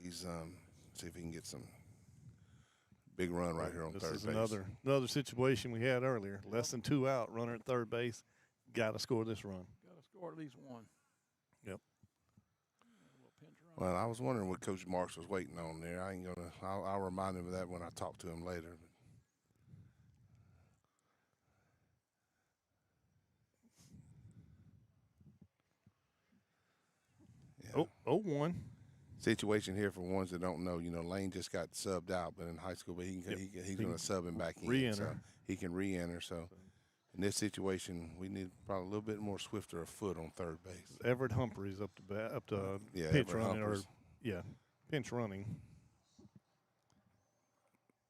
he's see if he can get some big run right here on This third is base. another situation we had earlier. Less than 2 out, runner at third base. Got to score this run. Got to score at least one. Yep. Well, I was wondering what Coach Marks was waiting on there. I ain't gonna. I'll remind him of that when I talk to him later. Yeah. Oh, 0-1. Situation here for ones that don't know. You know, Lane just got subbed out, but in high school, but he's going to sub him back in. Re-enter. So he can re-enter. So in this situation, we need probably a little bit more swifter of foot on third base. Everett Humphreys up to Yeah, pitch Everett running Humphreys. pinch running.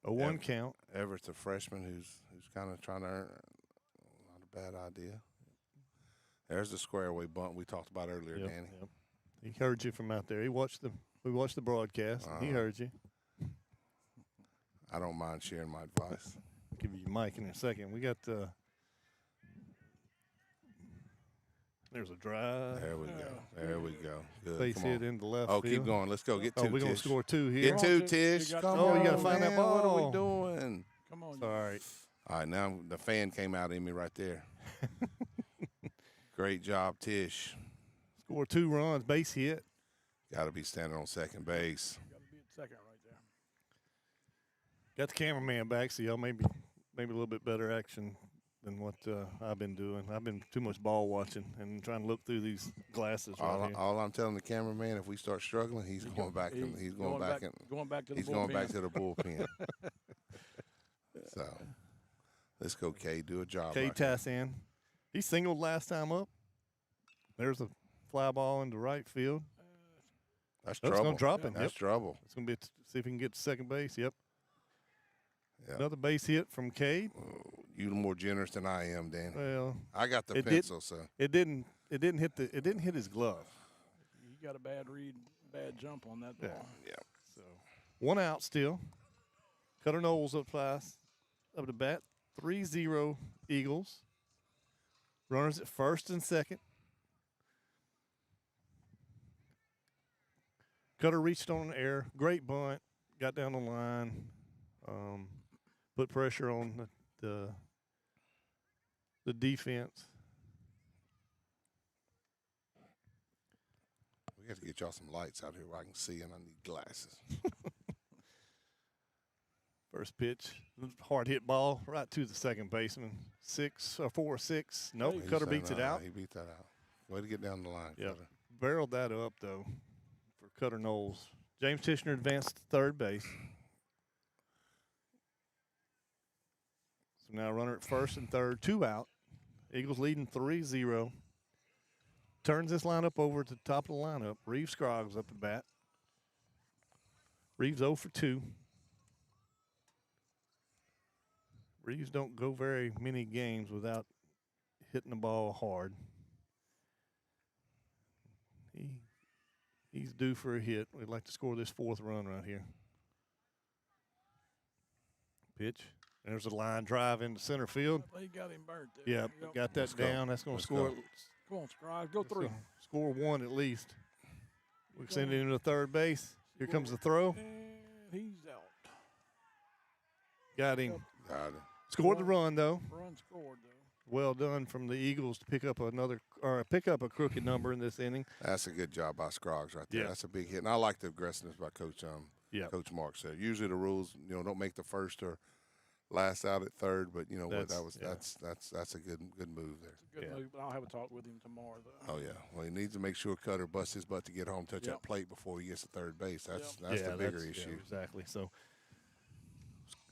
A 1 count. Everett's a freshman who's kind of trying to earn. Not a bad idea. There's the square away bunt we talked about earlier, Yep, Danny. yep. He heard you from out there. We watched the broadcast. He heard you. I don't mind sharing my advice. Give you your mic in a second. We got there's a drive. There we go. There we go. Good. Base Come hit on. into left Oh, field. keep going. Let's go. Get two. We're gonna Tish. score 2 here. Get two, Tish. Come Oh, on, you gotta find that man. What are ball. we doing? Come on. Sorry. All right, now the fan came out in me right there. Great job, Tish. Score 2 runs. Base hit. Got to be standing on second base. Got to be at second right there. Got the cameraman back, so y'all maybe a little bit better action than what I've been doing. I've been too much ball watching and trying to look through these glasses right here. All I'm telling the cameraman, if we start struggling, he's going back. He's going back to the bullpen. He's going back to the bullpen. So let's go, Kay. Do a job. Kay right here. Tassan. He singled last time up. There's a fly ball into right field. That's It's trouble. going to drop him. That's Yep. trouble. It's going to be see if he can get to second base. Yep. Yep. Another base hit from Cade. You're more generous than I am, Dan. Well, I got the it pencil, so It didn't hit his glove. He got a bad jump on that ball. yeah. So 1 out still. Cutter Knowles up the bat. 3-0 Eagles. Runners at first and second. Cutter reached on an error. Great bunt. Got down the line. Put pressure on the defense. We got to get y'all some lights out here where I can see, and I need glasses. First pitch, hard hit ball right to the second baseman. 4-6. Nope, He's Cutter saying, beats it out. He beat that out. Way to get down the line, Yep. Cutter. Barreled that up, though, for Cutter Knowles. James Tishner advanced to third base. So now runner at first and third, 2 out. Eagles leading 3-0. Turns this lineup over to the top of the lineup. Reeves Scroggs up at bat. Reeves 0 for 2. Reeves don't go very many games without hitting the ball hard. He's due for a hit. We'd like to score this 4th run right here. Pitch. There's a line drive into center field. He got him burnt there. Yeah, got that down. That's going to score. Come on, Scroggs. Go 3. Score 1 at least. We send it into third base. Here comes the throw. And he's out. Got him. Got it. Scored the run though. Run scored though. Well done from the Eagles to pick up a crooked number in this inning. That's a good job by Scroggs right there. Yeah. That's a big hit. And I like the aggressiveness by Coach Yeah. Coach Marks there. Usually the rules, don't make the first or last out at third, but you know what, that's a good move there. It's a good move, but I'll have a talk with him tomorrow though. Oh yeah. Well, he needs to make sure Cutter busts his butt to get home, touch that plate before he gets to third base. That's the bigger issue. Yeah, exactly. So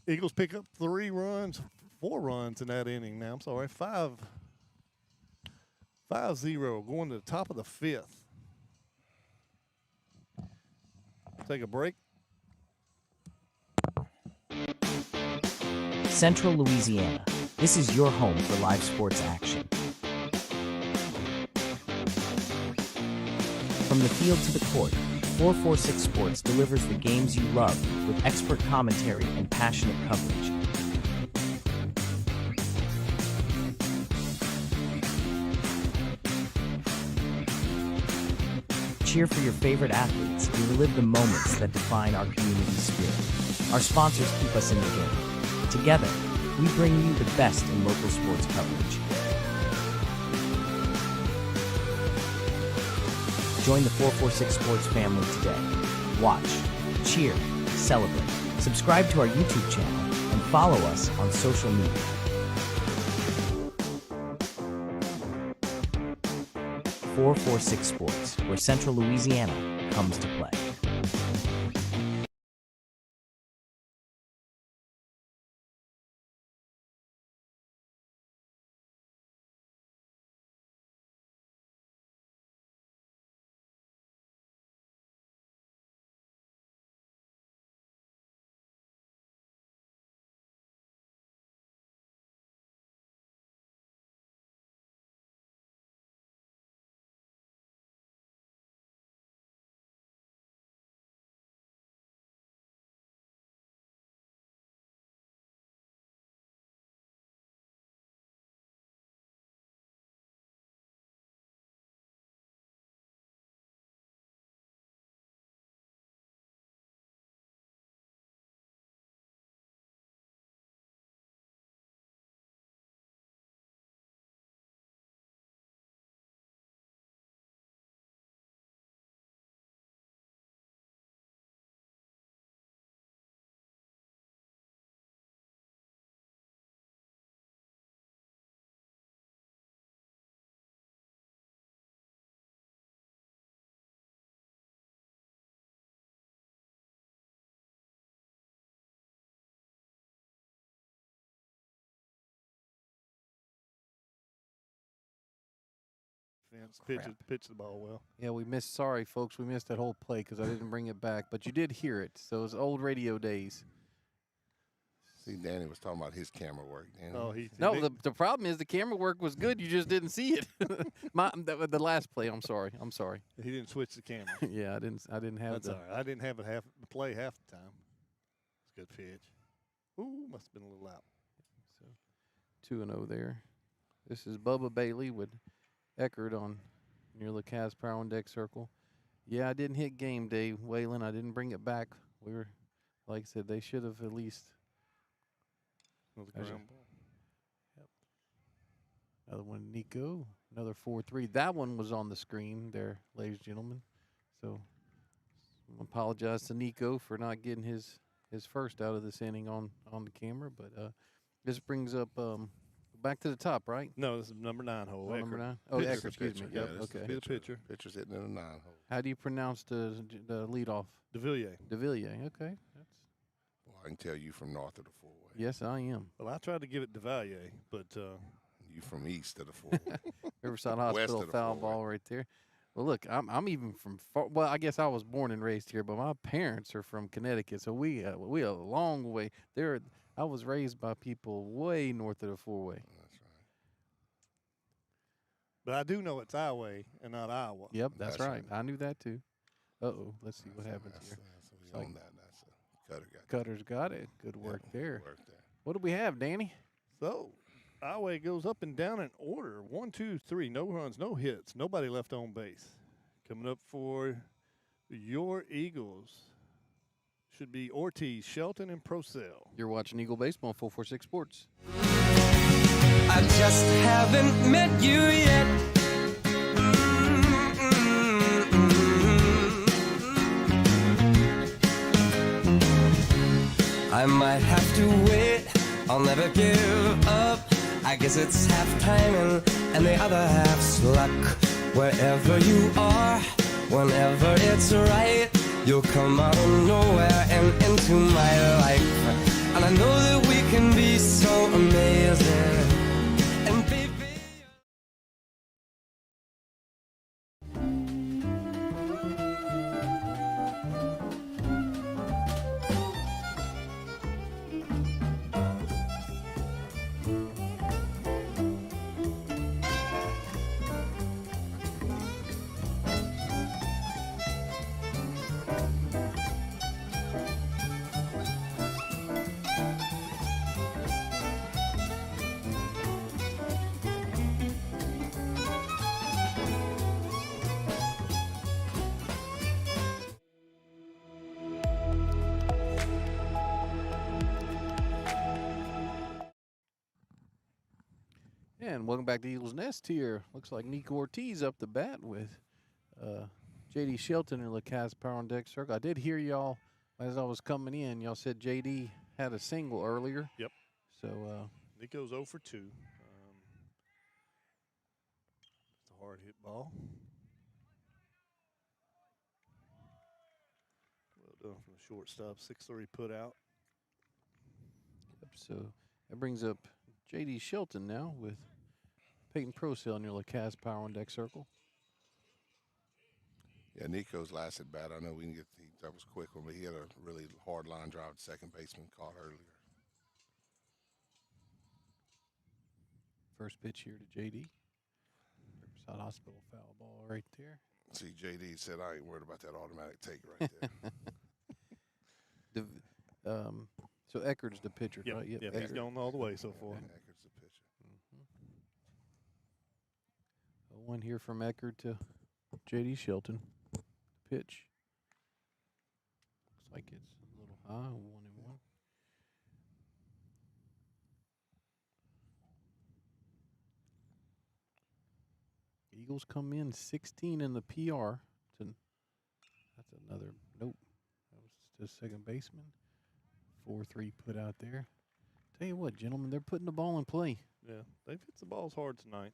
Eagles pick up 4 runs in that inning. Now I'm sorry, 5-0 going to the top of the 5th. Take a break. Central Louisiana. This is your home for live sports action. From the field to the court, 446 Sports delivers the games you love with expert commentary and passionate coverage. cheer for your favorite athletes, and relive the moments that define our community spirit. Our sponsors keep us in the game. Together, we bring you the best in local sports coverage. Join the 446 Sports family today. Watch, cheer, celebrate. Subscribe to our YouTube channel and follow us on social media. 446 Sports, where Central Louisiana comes to play. Pitch the ball well. Yeah, we missed. Sorry, folks, we missed that whole play because I didn't bring it back. But you did hear it. So it was old radio days. See, Danny was talking about his camera work. Danny. Oh, No, the problem is the camera work was good. You just didn't see it. The last play. I'm sorry. He didn't switch the camera. Yeah, I didn't have. That's all right. I didn't have it the play half the time. It's a good pitch. Ooh, must have been a little out. So 2-0 there. This is Bubba Bailey with Eckert on near the Cavs Power on Deck circle. Yeah, I didn't hit game day, Waylon. I didn't bring it back. We were, like I said, they should have at least. Another ground ball. Yep. Another one, Nico. Another 4-3. That one was on the screen there, ladies and gentlemen. So I apologize to Nico for not getting his first out of this inning on the camera. But this brings up back to the top, right? No, this is number 9 hole. Oh, number 9? Oh, Eckert, excuse me. Yep, okay. Be the pitcher. Pitcher's hitting in a 9 hole. How do you pronounce the leadoff? DeVilliers. DeVilliers, okay. Well, I can tell you from north of the four-way. Yes, I am. Well, I tried to give it DeVilliers, but you from east of the four-way. Riverside Hospital foul ball right there. Well, look, I'm even from far, well, I guess I was born and raised here, but my parents are from Connecticut, so we a long way there. I was raised by people way north of the four-way. That's right. But I do know it's our way and not Iowa. Yep, that's right. I knew that too. Let's see what happens here. We own that. That's a Cutter got Cutter's got it. Good work there. Good work there. What do we have, Danny? So, our way goes up and down in order. 1, 2, 3. No runs, no hits. Nobody left on base. Coming up for your Eagles should be Ortiz, Shelton, and Procell. You're watching Eagle Baseball on 446 Sports. I just haven't met you yet. I might have to wait, I'll never give up. I guess it's half timing and the other half's luck. Wherever you are, whenever it's right, you'll come out of nowhere and into my life. And I know that we can be so amazing. And baby, And welcome back to Eagles Nest here. Looks like Nico Ortiz up the bat with J.D. Shelton and LeCaz Power on Deck Circle. I did hear y'all as I was coming in. Y'all said J.D. had a single earlier. Yep. So Nico's 0 for 2. It's a hard hit ball. Well done from the shortstop. 6-3 put out. Yep, so that brings up J.D. Shelton now with Peyton Prosell near LeCaz Power on Deck Circle. Yeah, Nico's last at bat. I know we can get that was a quick one, but he had a really hard line drive to second baseman caught earlier. First pitch here to J.D. Riverside Hospital foul ball right there. See, J.D. said, I ain't worried about that automatic take right there. So Eckerd's the pitcher, Yep. right? Yep. He's Eckerd. gone all the way so far. Eckerd's the pitcher. One here from Eckerd to J.D. Shelton. Pitch. Looks like it's a little high, 1-1. Eagles come in 16 in the PR. That's another, nope. That was just second baseman. 4-3 put out there. Tell you what, gentlemen, they're putting the ball in play. Yeah, they've hit the balls hard tonight.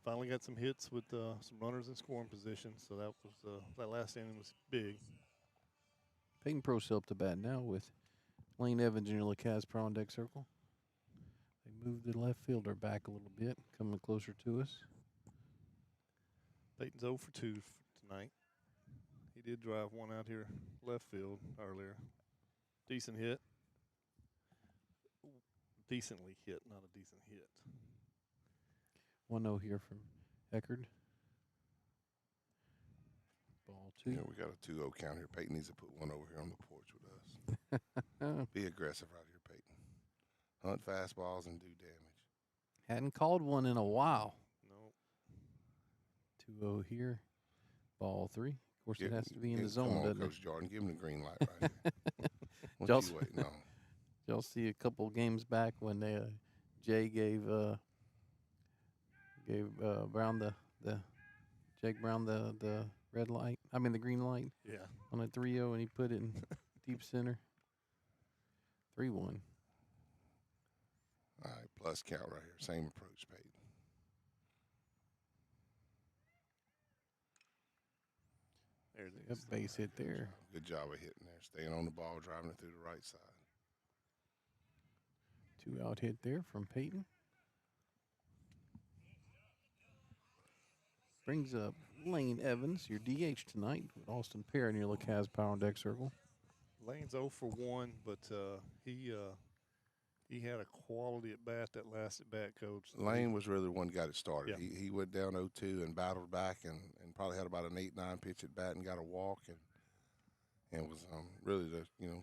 Finally got some hits with some runners in scoring position, so that was that last inning was big. Peyton Prosell up to bat now with Lane Evans in your LeCaz Power on Deck Circle. They moved the left fielder back a little bit, coming closer to us. Peyton's 0 for 2 tonight. He did drive one out here left field earlier. Decent hit. Decently hit, not a decent hit. 1-0 here from Eckerd. Ball 2. Yeah, we got a 2-0 count here. Peyton needs to put one over here on the porch with us. Be aggressive out here, Peyton. Hunt fastballs and do damage. Hadn't called one in a while. No. 2-0 here. Ball 3. Of course, it has to be in the Come zone, on, doesn't Coach it? Jordan. Give him the green light right here. What Y'all you waiting on? Y'all see a couple games back when they, Jay gave Brown the Jake Brown the red light. I mean the green light. Yeah. On a 3-0, and he put it in deep center. 3-1. All right, plus count right here. Same approach, Peyton. There's the Yep, base hit there. Good job of hitting there. Staying on the ball, driving it through the right side. 2 out hit there from Peyton. Brings up Lane Evans, your DH tonight, with Austin Perry near LeCaz Power on Deck Circle. Lane's 0 for 1, but he had a quality at bat that last at bat, Coach. Lane was really the one who got it started. Yeah. He went down 0-2 and battled back and probably had about an 8-9 pitch at bat and got a walk and was really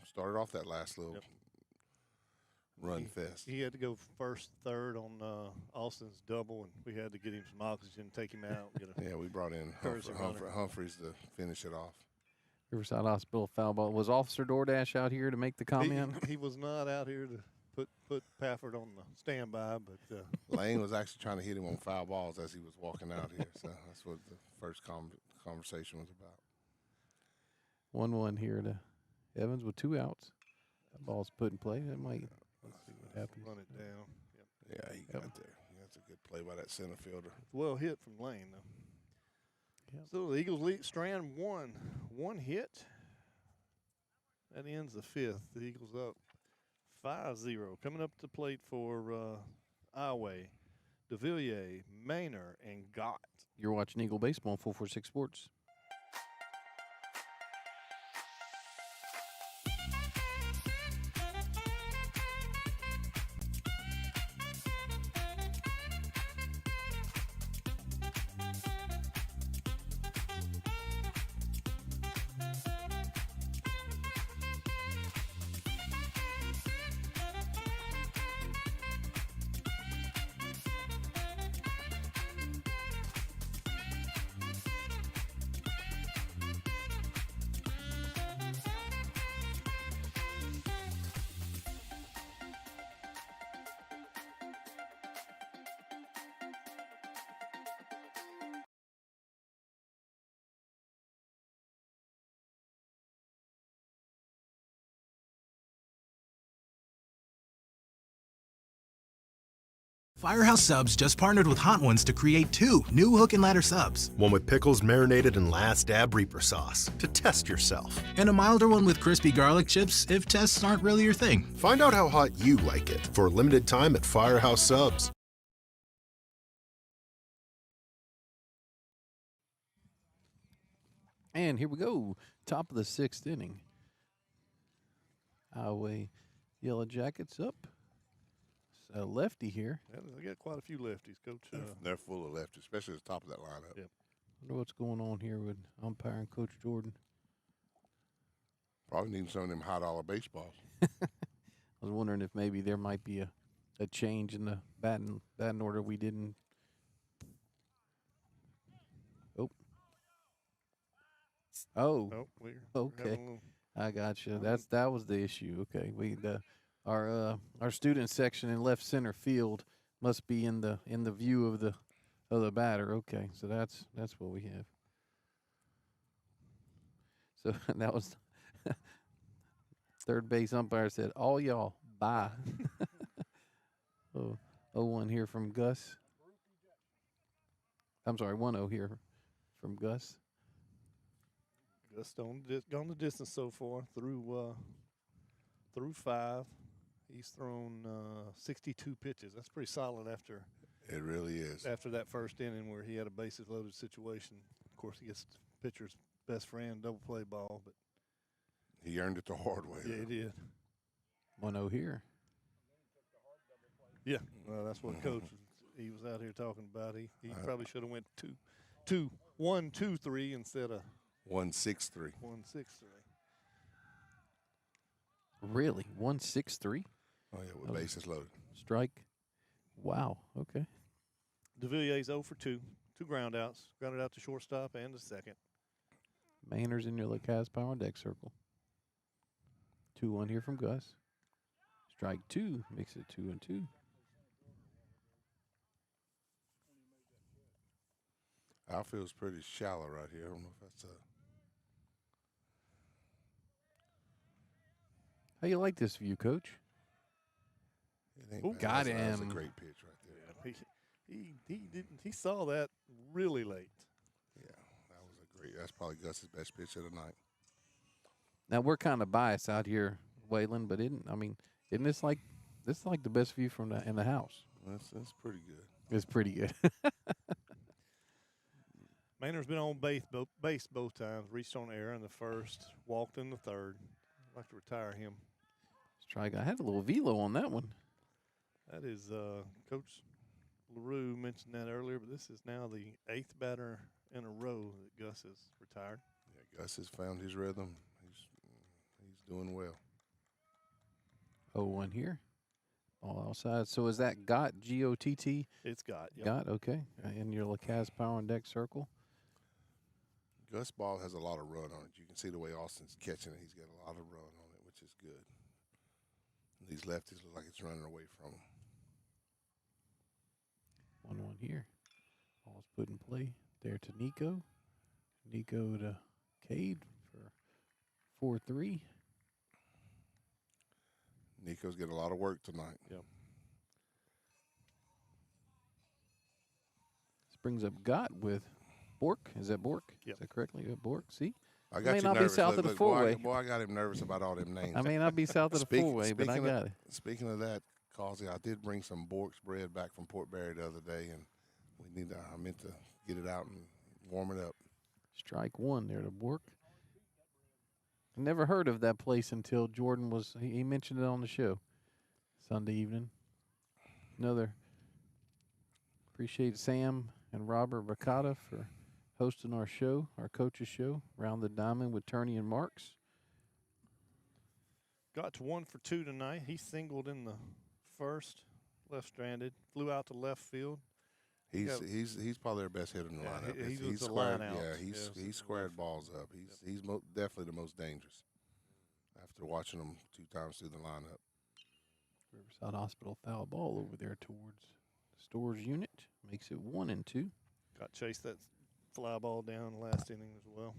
started off that last little run fest. He had to go first, third on Austin's double, and we had to get him some oxygen, take him out. Yeah, we brought in Humphreys to finish it off. Riverside Hospital foul ball. Was Officer DoorDash out here to make the comment? He was not out here to put Pafford on the standby, but Lane was actually trying to hit him on foul balls as he was walking out here. So that's what the first conversation was about. 1-1 here to Evans with 2 outs. That ball's put in play. That might. Let's see what happens. Run it down. Yep. Yeah, he got there. That's a good play by that center fielder. Well hit from Lane, though. Yep. So the Eagles lead Strand one hit. That ends the 5th. The Eagles up 5-0. Coming up to plate for Ioway, DeVilliers, Menard, and Gott. You're watching Eagle Baseball on 446 Sports. Firehouse Subs just partnered with Hot Ones to create 2 new hook and ladder subs. One with pickles marinated in Last Dab Reaper sauce to test yourself. And a milder one with crispy garlic chips if tests aren't really your thing. Find out how hot you like it for a limited time at Firehouse Subs. And here we go. Top of the 6th inning. Highway Yellow Jackets up. A lefty here. Yeah, they got quite a few lefties, Coach. They're full of lefties, especially at the top of that lineup. Yep. Wonder what's going on here with umpiring Coach Jordan. Probably needing some of them $high baseballs. I was wondering if maybe there might be a change in the batting order we didn't. Oh. Okay. I got you. That was the issue. Okay. Our student section in left center field must be in the view of the batter. Okay. So that's what we have. So that was third base umpire said, "All y'all, bye." 0-1 here from Gus. I'm sorry, 1-0 here from Gus. Gus gone the distance so far through 5. He's thrown 62 pitches. That's pretty solid after. It really is. After that first inning where he had a bases loaded situation. Of course, he gets the pitcher's best friend double play ball, but he earned it the hard way. Yeah, he did. 1-0 here. Yeah, well, that's what Coach he was out here talking about. He probably should have went 1-2-3 instead of 1-6-3. 1-6-3. Really? 1-6-3? Oh, yeah, with bases loaded. Strike. Wow. Okay. DeVilliers 0 for 2. 2 ground outs. Grounded out to shortstop and to second. Mainers in your Lacaz power deck circle. 2-1 here from Gus. Strike 2 makes it 2-2. Outfield's pretty shallow right here. I don't know if that's How you like this view, Coach? Got him. That's a great pitch right there. He saw that really late. Yeah, that's probably Gus's best pitch of the night. Now we're kind of biased out here, Waylon, but isn't this like the best view from in the house? That's pretty good. It's pretty good. Maynard's been on base both times. Reached on air in the first, walked in the third. I'd like to retire him. Strike. I had a little velo on that one. That is Coach LaRue mentioned that earlier, but this is now the 8th batter in a row that Gus has retired. Yeah, Gus has found his rhythm. He's doing well. 0-1 here. All outside. So is that Gott, G-O-T-T? It's Gott. Yep. Gott, okay. In your Lacaz power and deck circle. Gus ball has a lot of run on it. You can see the way Austin's catching it. He's got a lot of run on it, which is good. These lefties look like it's running away from him. 1-1 here. Ball's put in play. There to Nico. Nico to Cade for 4-3. Nico's getting a lot of work tonight. Yep. This brings up Gott with Bork. Is that Bork? Yep. Is that correctly? Bork. See? I got may you not nervous. be south of the four-way. Boy, I got him nervous about all them names. I may not be south of the four-way, but I got it. Speaking of that, Causey, I did bring some Bork's bread back from Port Barry the other day, and I meant to get it out and warm it up. Strike 1 there to Bork. Never heard of that place until Jordan he mentioned it on the show Sunday evening. Appreciate Sam and Robert Ricotta for hosting our show, our coach's show, Round the Diamond with Turney and Marks. Got to 1 for 2 tonight. He singled in the first, left-stranded, flew out to left field. He's probably their best hitter in the lineup. He's squared, he squared balls up. He's definitely the most dangerous. After watching him 2 times through the lineup. Riverside Hospital foul ball over there towards the Stores unit. Makes it 1-2. Got chased that fly ball down last inning as well.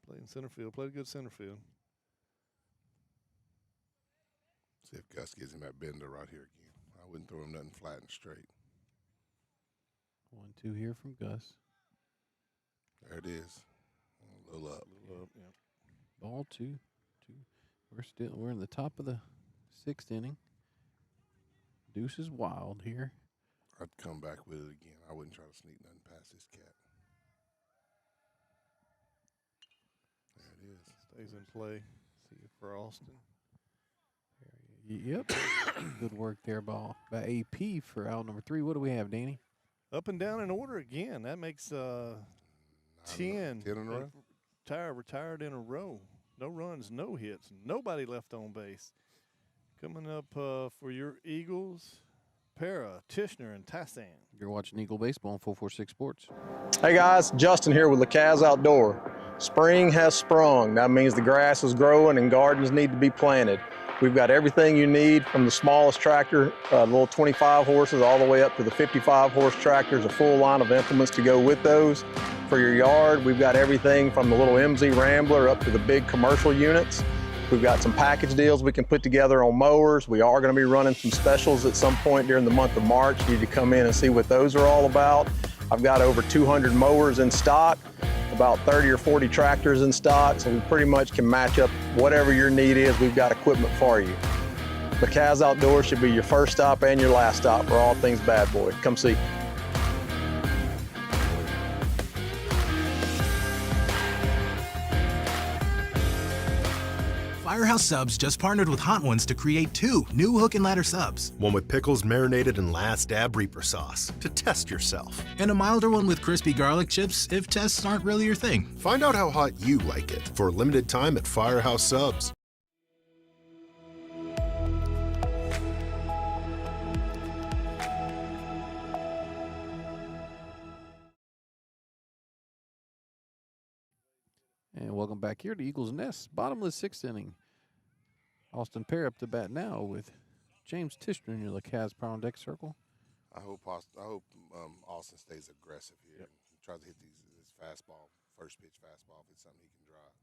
Played in center field. Played a good center field. See if Gus gives him that bender right here again. I wouldn't throw him nothing flat and straight. 1-2 here from Gus. There it is. A little up. Yeah. Ball 2. We're in the top of the 6th inning. Deuce is wild here. I'd come back with it again. I wouldn't try to sneak nothing past this cat. There it is. Stays in play. See it for Austin. Yep. Good work there, ball. By AP for out number 3. What do we have, Danny? Up and down in order again. That makes 10. 10 in a row. Retired in a row. No runs, no hits, nobody left on base. Coming up for your Eagles, Para, Tishner, and Tassan. You're watching Eagle Baseball on 446 Sports. Hey guys, Justin here with LeCaz Outdoor. Spring has sprung. That means the grass is growing and gardens need to be planted. We've got everything you need from the smallest tractor, the little 25 horses, all the way up to the 55 horse tractors, a full line of implements to go with those. For your yard, we've got everything from the little MZ Rambler up to the big commercial units. We've got some package deals we can put together on mowers. We are going to be running some specials at some point during the month of March. You need to come in and see what those are all about. I've got over 200 mowers in stock, about 30 or 40 tractors in stock, so we pretty much can match up whatever your need is. We've got equipment for you. LeCaz Outdoors should be your first stop and your last stop for all things bad boy. Come see. Firehouse Subs just partnered with Hot Ones to create 2 new hook and ladder subs. One with pickles marinated in Last Dab Reaper sauce to test yourself. And a milder one with crispy garlic chips if tests aren't really your thing. Find out how hot you like it for a limited time at Firehouse Subs. And welcome back here to Eagles Nest, bottomless 6th inning. Austin Pear up to bat now with James Tishner in your LeCaz Power on Deck circle. I hope Austin stays aggressive here. Yep. And tries to hit this fastball, first pitch fastball, if it's something he can drive.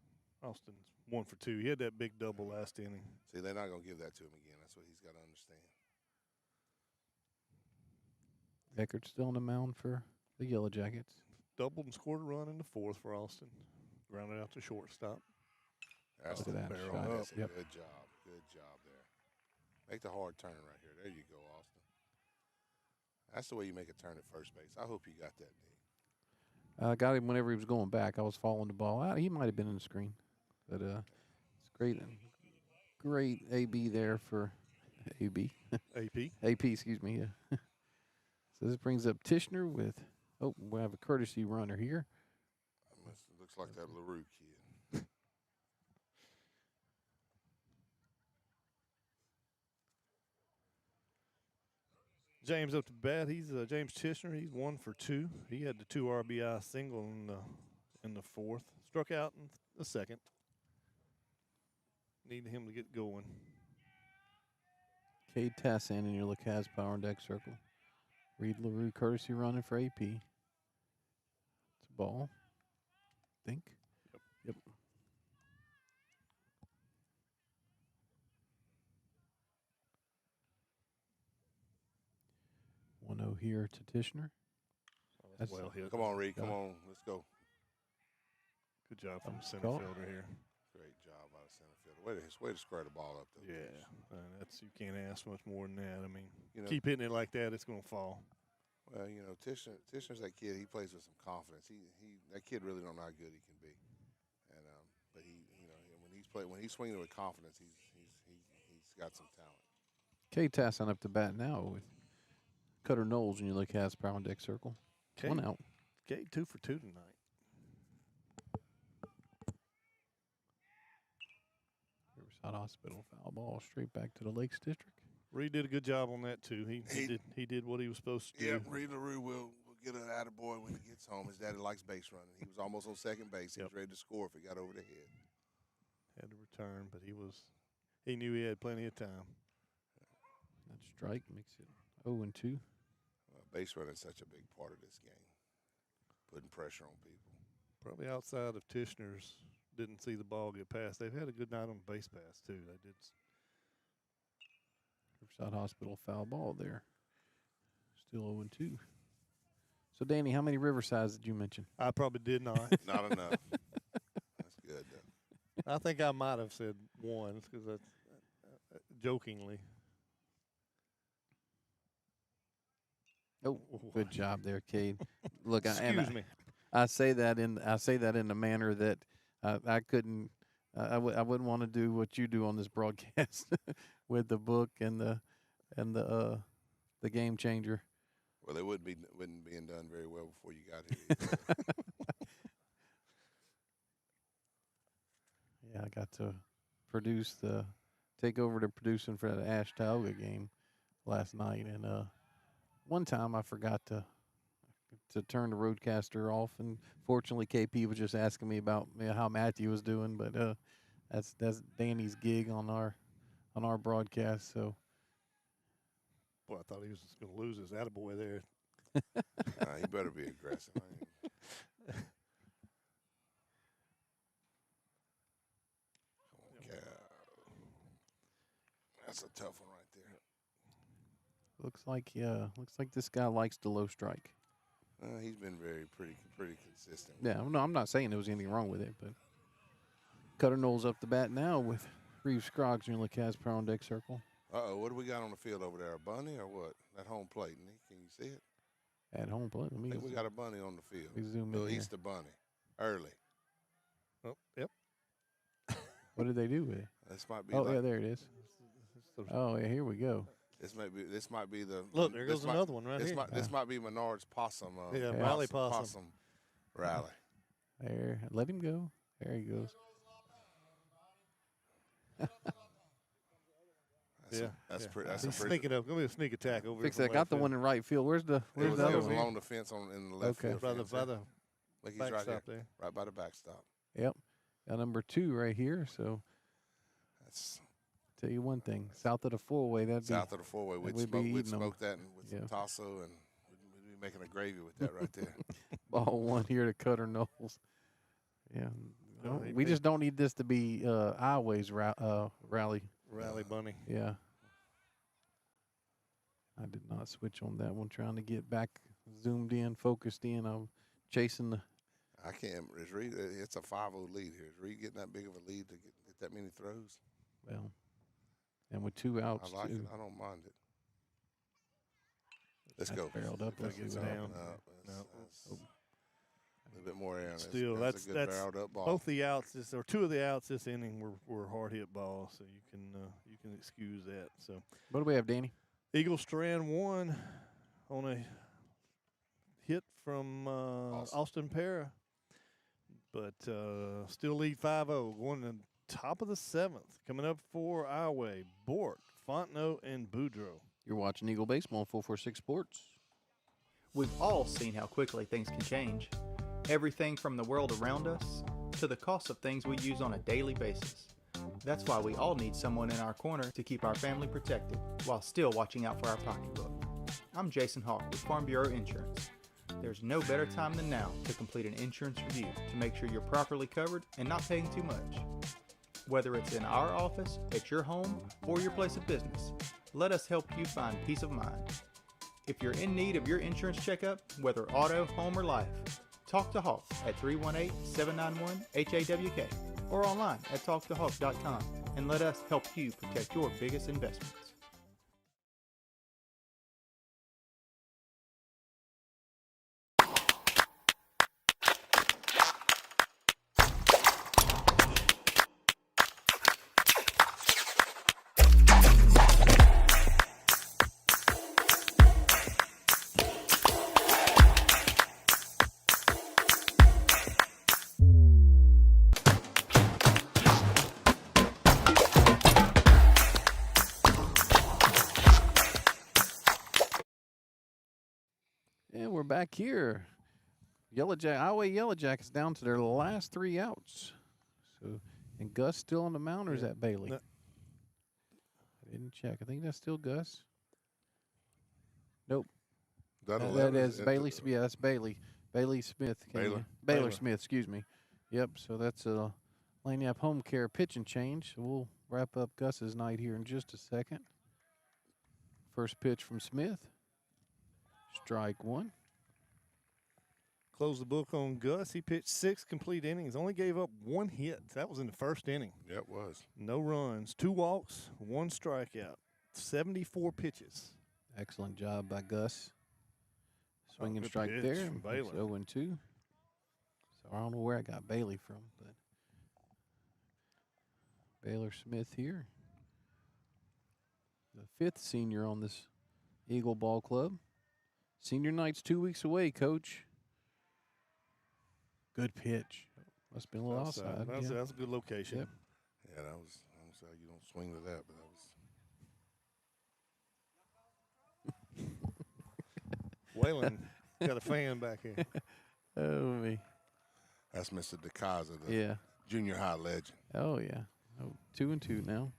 Austin's 1 for 2. He had that big double last inning. See, they're not going to give that to him again. That's what he's got to understand. Eckert's still on the mound for the Yellow Jackets. Doubled and scored a run in the 4th for Austin. Grounded out to shortstop. That's Look the at that barrel shot. up. That's a Yep. good job. Good job there. Make the hard turn right here. There you go, Austin. That's the way you make a turn at first base. I hope you got that, Nick. I got him whenever he was going back. I was following the ball out. He might have been in the screen. But it's great. Great AB there for AB. AP. AP, excuse me. Yeah. So this brings up Tishner with, we have a courtesy runner here. Looks like that LaRue kid. James up to bat. He's James Tishner. He's 1 for 2. He had the 2 RBI single in the 4th. Struck out in the 2nd. Needed him to get going. Cade Tassan in your LeCaz Power on Deck circle. Reed LaRue courtesy running for AP. It's a ball. Think. Yep. 1-0 here to Tishner. That's well hit. Come on, Reed. Come on. Let's go. Good job from the center fielder here. Great job by the center fielder. Way to square the ball up, though. Yeah, that's, you can't ask much more than that. I mean, You know- keep hitting it like that, it's going to fall. Well, you know, Tishner's that kid. He plays with some confidence. That kid really don't know how good he can be. And but when he's swinging with confidence, he's got some talent. Cade Tassan up to bat now with Cutter Knowles in your LeCaz Power on Deck circle. Cade, 1 out. Cade 2 for 2 tonight. Riverside Hospital foul ball straight back to the Lakes District. Reed did a good job on that too. He did what he was supposed to Yeah, do. Reed LaRue will get an attaboy when he gets home. His daddy likes base running. He was almost on second base. He was ready to score if it got over the head. Had to return, but he knew he had plenty of time. That strike makes it 0-2. Base running is such a big part of this game, putting pressure on people. Probably outside of Tishner's, didn't see the ball get past. They've had a good night on base pass too. They did. Riverside Hospital foul ball there. Still 0-2. So, Danny, how many Riversides did you mention? I probably did not. Not enough. That's good, though. I think I might have said one because that's jokingly. Oh, good job there, Cade. Look, Excuse me. I say that in the manner that I couldn't. I wouldn't want to do what you do on this broadcast with the book and the game changer. Well, it wouldn't being done very well before you got here. Yeah, I got to take over the producing for the Ash Tioga game last night, and one time I forgot to turn the roadcaster off, and fortunately KP was just asking me about how Matthew was doing, but that's Danny's gig on our broadcast. So, Boy, I thought he was just going to lose his attaboy there. He better be aggressive. That's a tough one right there. looks like this guy likes the low strike. He's been pretty consistent. Yeah, no, I'm not saying there was anything wrong with it, but Cutter Knowles up the bat now with Reeves Scroggs in the Lacaz Power on Deck Circle. What do we got on the field over there? A bunny or what? That home plate, Nick. Can you see it? At home plate. I think we got a bunny on the field. We zoom in Little here. Easter bunny. Early. Oh, yep. What did they do with it? This might be. Oh, yeah, there it is. Oh, yeah, here we go. This might be the. Look, there goes another one right here. This might be Menard's possum. Rally possum. Rally. There, let him go. There he goes. That's pretty. He's sneaking up. Gonna be a sneak attack over. Fix that. Got the one in right field. Where's the other was one? along the fence in the left field. By the Like he's backstop there. Right by the backstop. Yep. Got number 2 right here. So that's. Tell you one thing, south of the four-way, south of the four-way, we'd smoke that with some tasso, and we'd be making a gravy with that right there. Ball 1 here to Cutter Knowles. Yeah, we just don't need this to be Iowa's rally. Rally bunny. Yeah. I did not switch on that one. Trying to get back zoomed in, focused in. I'm chasing the. I can't. Is Reed? It's a 5-0 lead here. Is Reed getting that big of a lead to get that many throws? Well. And with 2 outs, I like too. it. I don't mind it. Let's go. Barreled up. Let's get down. A little bit more air. Still, that's a good barreled up ball. Both the outs, or 2 of the outs this inning were hard hit balls, so you can excuse that. So, what do we have, Danny? Eagle Strand 1 on a hit from Austin Para, but still lead 5-0 going to top of the 7th. Coming up for our way, Bort, Fontenot, and Boudreaux. You're watching Eagle Baseball on 446 Sports. We've all seen how quickly things can change. Everything from the world around us to the cost of things we use on a daily basis. That's why we all need someone in our corner to keep our family protected while still watching out for our pocketbook. I'm Jason Hawk with Farm Bureau Insurance. There's no better time than now to complete an insurance review to make sure you're properly covered and not paying too much. Whether it's in our office, at your home, or your place of business, let us help you find peace of mind. If you're in need of your insurance checkup, whether auto, home, or life, talk to Hawk at 318-791-HAWK or online at talktohawk.com and let us help you protect your biggest investments. And we're back here. Iowa Yellow Jackets down to their last 3 outs. So, and Gus still on the mound, or is that Bailey? No. I didn't check. I think that's still Gus. Nope. That is Bailey. Yeah, that's Bailey. Bailey Smith. Baylor Smith, excuse me. Yep, so that's a Lanyap Home Care pitch and change. So we'll wrap up Gus's night here in just a second. First pitch from Smith. Strike one. Close the book on Gus. He pitched 6 complete innings, only gave up 1 hit. That was in the first inning. Yeah, it was. No runs, 2 walks, 1 strikeout, 74 pitches. Excellent job by Gus. Swing and good strike pitch there. from Baylor. 0-2. So I don't know where I got Bailey from, but Baylor Smith here. The 5th senior on this Eagle Ball Club. Senior night's 2 weeks away, Coach. Good pitch. Must have been a little outside. That's a good location. Yep. Yeah, that was. I don't say you don't swing to that, but that was. Waylon got a fan back here. Oh, me. That's Mr. DeCaza, the junior high legend. Oh, yeah. Oh, 2-2 now.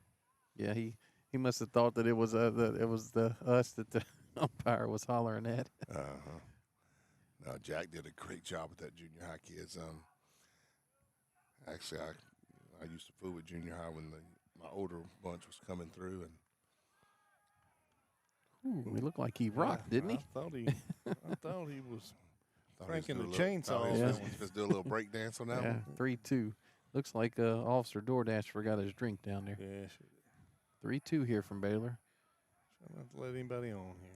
Yeah, he must have thought that it was the us that the umpire was hollering at. Uh-huh. No, Jack did a great job with that junior high kids. Actually, I used to fool with junior high when my older bunch was coming through, and Ooh, he looked like he rocked, didn't he? I thought he was cranking the chainsaw. chainsaw. Let's do a little break dance on that one. 3-2. Looks like Officer DoorDash forgot his drink down there. Yeah, 3-2 here from Baylor. Try not to let anybody on here.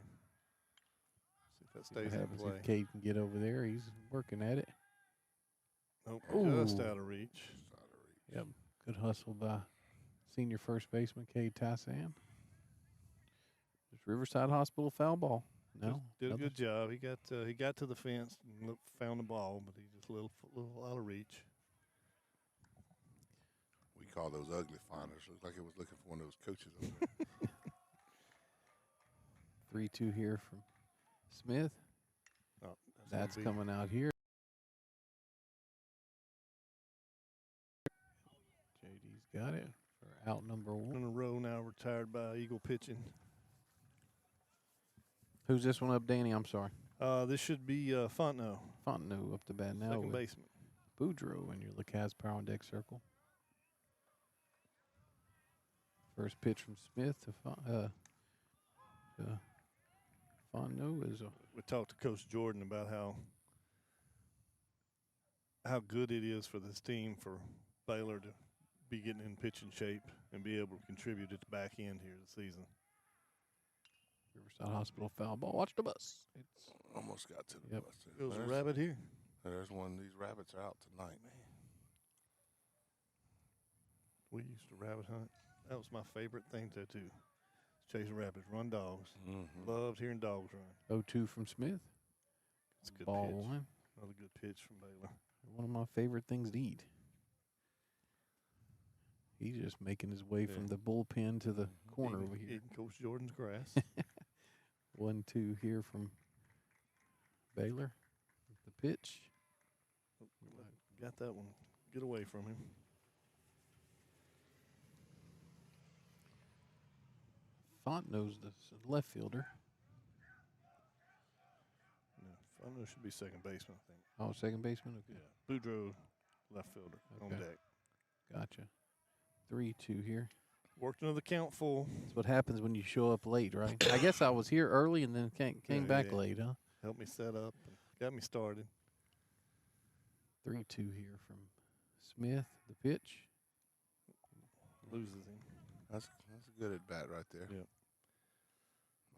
See if that stays What in happens play. if Cade can get over there? He's working at it. Nope, Ooh. just out of reach. Yep. Good hustle by senior first baseman Cade Tassan. It's Riverside Hospital foul ball. No, Did a good job. He got to the fence and found the ball, but he just a little out of reach. We call those ugly finders. Looked like it was looking for one of those coaches over there. 3-2 here from Smith. Oh, that's coming out here. JD's got it for out number 1. In a row now, retired by Eagle pitching. Who's this one up, Danny? I'm sorry. This should be Fontenot. Fontenot up to bat now. Second with baseman. Boudreaux in your Lacaz Power on Deck circle. First pitch from Smith to Fontenot is We talked to Coach Jordan about how good it is for this team for Baylor to be getting in pitching shape and be able to contribute at the back end here this season. Riverside Hospital foul ball. Watch the bus. It's almost got to the Yep. bus. There was a rabbit here. There's one. These rabbits are out tonight. We used to rabbit hunt. That was my favorite thing to do. Chase rabbits, run dogs. Mm-hmm. Loved hearing dogs run. 0-2 from Smith. It's a good Ball pitch. 1. Another good pitch from Baylor. One of my favorite things to eat. He's just making his way from the bullpen to the corner over here. Eating Coach Jordan's grass. 1-2 here from Baylor. The pitch. Got that one. Get away from him. Fontenot's the left fielder. Fontenot should be second baseman, I think. Oh, second baseman? Okay. Yeah. Boudreaux, left fielder, on Okay. deck. Gotcha. 3-2 here. Worked another count full. That's what happens when you show up late, right? I guess I was here early and then came back late, huh? Helped me set up and got me started. 3-2 here from Smith. The pitch. Loses him. That's a good at bat right there. Yep.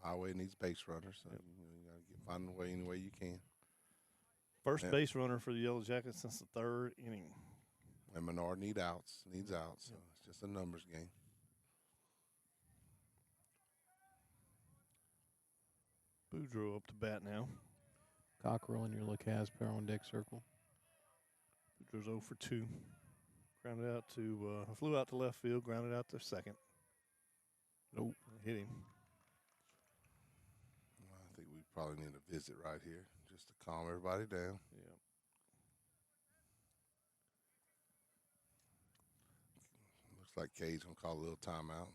Highway needs base runners, so you got to find a way any way you can. First base runner for the Yellow Jackets since the 3rd inning. And Menard needs outs, so it's just a numbers game. Boudreaux up to bat now. Cockrell in your Lacaz Power on Deck circle. Boudreaux's 0 for 2. Grounded out to, flew out to left field, grounded out to second. Nope. Hit him. I think we probably need a visit right here just to calm everybody down. Yeah. Looks like Cade's going to call a little timeout.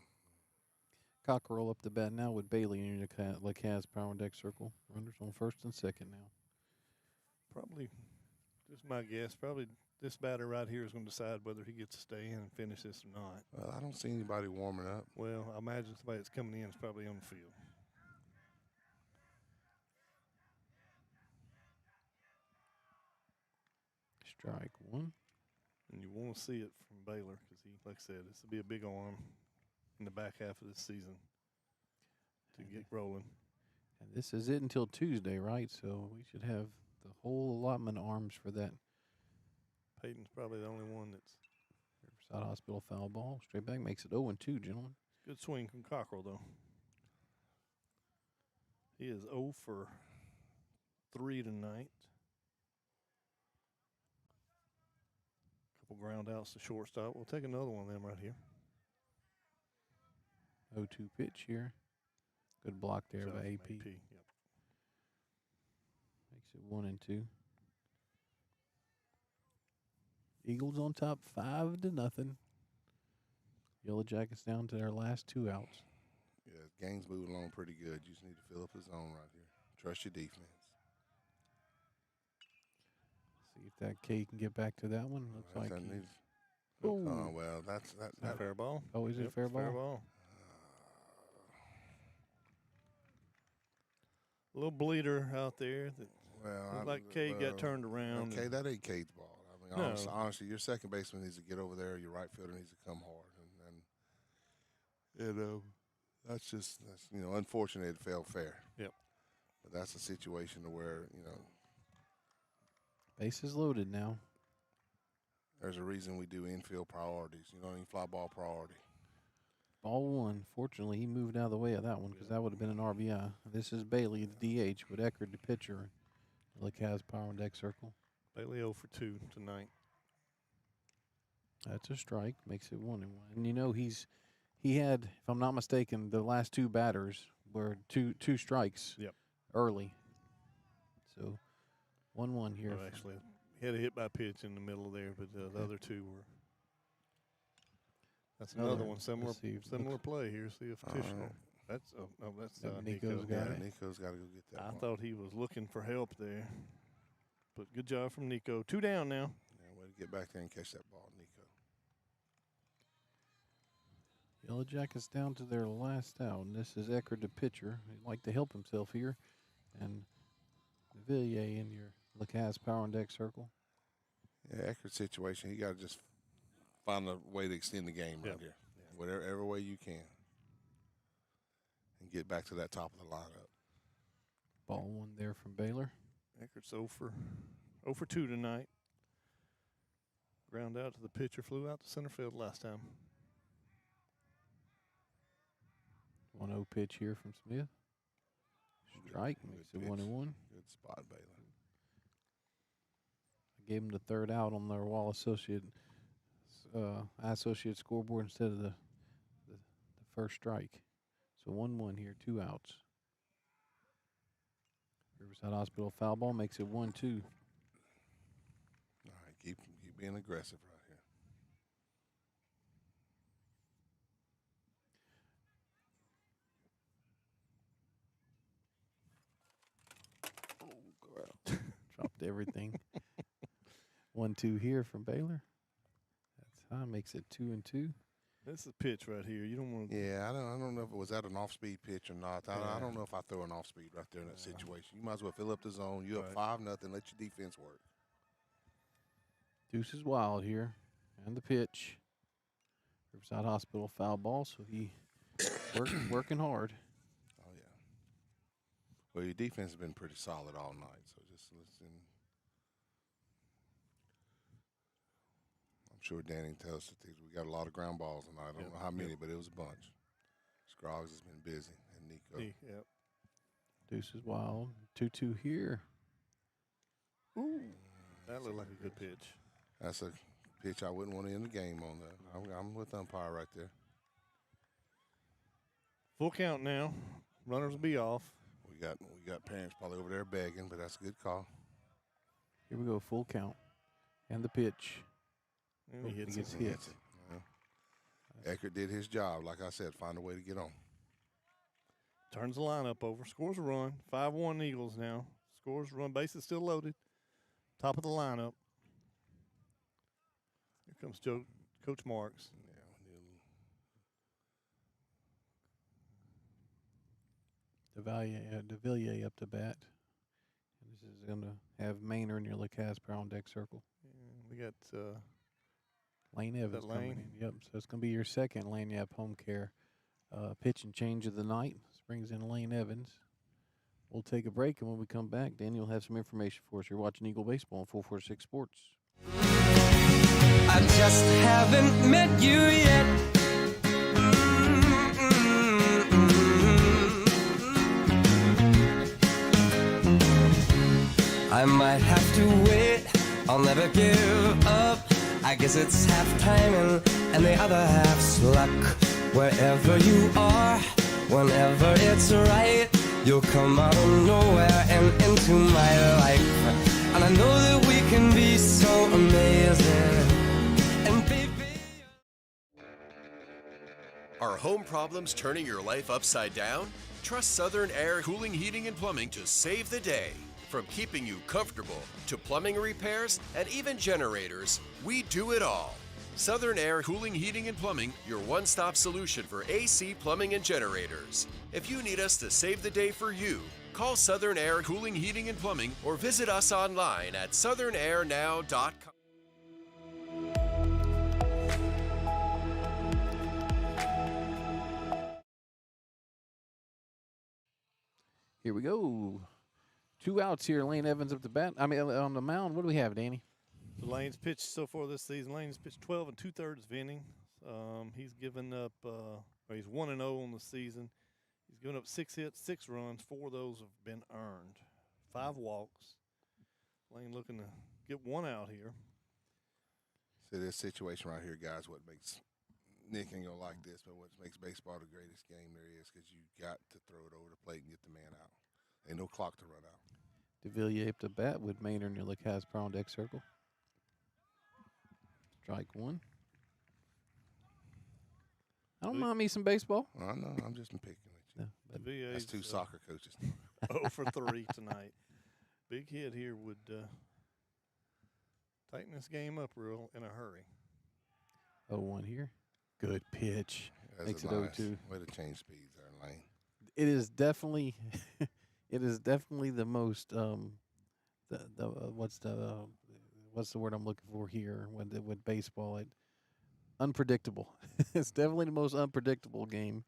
Cockrell up the bat now with Bailey in your Lacaz Power on Deck circle. Runners on first and second now. Probably, just my guess, probably this batter right here is going to decide whether he gets to stay in and finish this or not. I don't see anybody warming up. Well, I imagine somebody that's coming in is probably on the field. Strike one. And you want to see it from Baylor because he, like I said, this will be a big arm in the back half of this season to get rolling. And this is it until Tuesday, right? So we should have the whole allotment of arms for that. Peyton's probably the only one that's. Riverside Hospital foul ball. Straight back makes it 0-2, gentlemen. Good swing from Cockrell, though. He is 0 for 3 tonight. Couple ground outs to shortstop. We'll take another one of them right here. 0-2 pitch here. Good block there by AP. Yep. Makes it 1-2. Eagles on top 5-0. Yellow Jackets down to their last 2 outs. Yeah, game's moving along pretty good. You just need to fill up the zone right here. Trust your defense. See if that K can get back to that one. Looks like he's... Oh, well, that's that fair ball. Oh, is it fair ball? Fair ball. A little bleeder out there. That looked like K got turned around. Okay, that ain't K's ball. I mean, honestly, your second baseman needs to get over there. Your right fielder needs to come hard, and that's unfortunate. It fell fair. Yep. But that's a situation to where bases loaded now. There's a reason we do infield priorities. Fly ball priority. Ball one. Fortunately, he moved out of the way of that one because that would have been an RBI. This is Bailey, the DH, with Eckerd, the pitcher. Lacaz power on deck circle. Bailey 0 for 2 tonight. That's a strike. Makes it 1-1. And he had, if I'm not mistaken, the last 2 batters were two strikes. Yep. Early. So 1-1 here. Well, actually, he had a hit by pitch in the middle there, but the other 2 were. That's another one. Similar play here. See if Tishner. That's Nico's got it. Nico's got to go get that. I thought he was looking for help there, but good job from Nico. 2 down now. Yeah, way to get back there and catch that ball, Nico. Yellow Jackets down to their last out, and this is Eckerd, the pitcher. He'd like to help himself here, and Villiers in your Lacaz power on deck circle. Yeah, Eckerd's situation, he got to just find a way to extend the game right here. Yeah. Whatever way you can. And get back to that top of the lineup. Ball one there from Baylor. Eckerd's 0 for 2 tonight. Ground out to the pitcher, flew out to center field last time. 1-0 pitch here from Smith. Strike makes it 1-1. Good spot, Baylor. I gave him the 3rd out on their Wall Associate scoreboard instead of the first strike. So 1-1 here, 2 outs. Riverside Hospital foul ball makes it 1-2. All right, keep being aggressive right here. Dropped everything. 1-2 here from Baylor. That's high, makes it 2-2. This is a pitch right here. You don't want to. Yeah, I don't know if it was that an off-speed pitch or not. I don't know if I throw an off-speed right there in that situation. You might as well fill up the zone. You up 5-0. Let your defense work. Deuce is wild here, and the pitch. Riverside Hospital foul ball, so he working hard. Oh yeah. Well, your defense has been pretty solid all night, so just listen. I'm sure Danny tells us we got a lot of ground balls tonight. I don't know how many, but it was a bunch. Scroggs has been busy, and Nico. Yep. Deuce is wild. 2-2 here. Ooh. That looked like a good pitch. That's a pitch I wouldn't want to end the game on. I'm with the umpire right there. Full count now. Runners will be off. We got parents probably over there begging, but that's a good call. Here we go, full count. And the pitch. And he gets hit. Yeah. Eckerd did his job. Like I said, find a way to get on. Turns the lineup over. Scores a run. 5-1 Eagles now. Scores a run. Bases still loaded. Top of the lineup. Here comes Coach Marks. DeVilliers up to bat. And this is going to have Menard near Lacaz power on deck circle. We got Lane Evans coming Lane. in. Yep. So it's going to be your second Lanyap Home Care pitch and change of the night. This brings in Lane Evans. We'll take a break, and when we come back, Daniel will have some information for us. You're watching Eagle Baseball on 446 Sports. I just haven't met you yet. I might have to wait, I'll never give up. I guess it's half timing and the other half's luck. Wherever you are, whenever it's right, you'll come out of nowhere and into my life. And I know that we can be so amazing. And baby, Are home problems turning your life upside down? Trust Southern Air Cooling, Heating, and Plumbing to save the day. From keeping you comfortable to plumbing repairs and even generators, we do it all. Southern Air Cooling, Heating, and Plumbing, your one-stop solution for AC, plumbing, and generators. If you need us to save the day for you, call Southern Air Cooling, Heating, and Plumbing or visit us online at southernairnow.com. Here we go. 2 outs here. Lane Evans up the bat. I mean, on the mound. What do we have, Danny? So Lane's pitched so far this season. Lane's pitched 12 2/3 innings. He's given up. He's 1-0 on the season. He's given up 6 hits, 6 runs. 4 of those have been earned. 5 walks. Lane looking to get 1 out here. So this situation right here, guys, what makes Nick ain't gonna like this, but what makes baseball the greatest game there is, because you got to throw it over the plate and get the man out. Ain't no clock to run out. DeVilliers up to bat with Menard near the Cas Brown deck circle. Strike 1. I don't mind me some baseball. I know. I'm just picking with you. That's 2 soccer coaches. 0 for 3 tonight. Big hit here would tighten this game up real in a hurry. 0-1 here. Good pitch. That's Makes a it nice 0-2. way to change speeds there, Lane. It is definitely, the most. What's the word I'm looking for here? With baseball, unpredictable. It's definitely the most unpredictable game,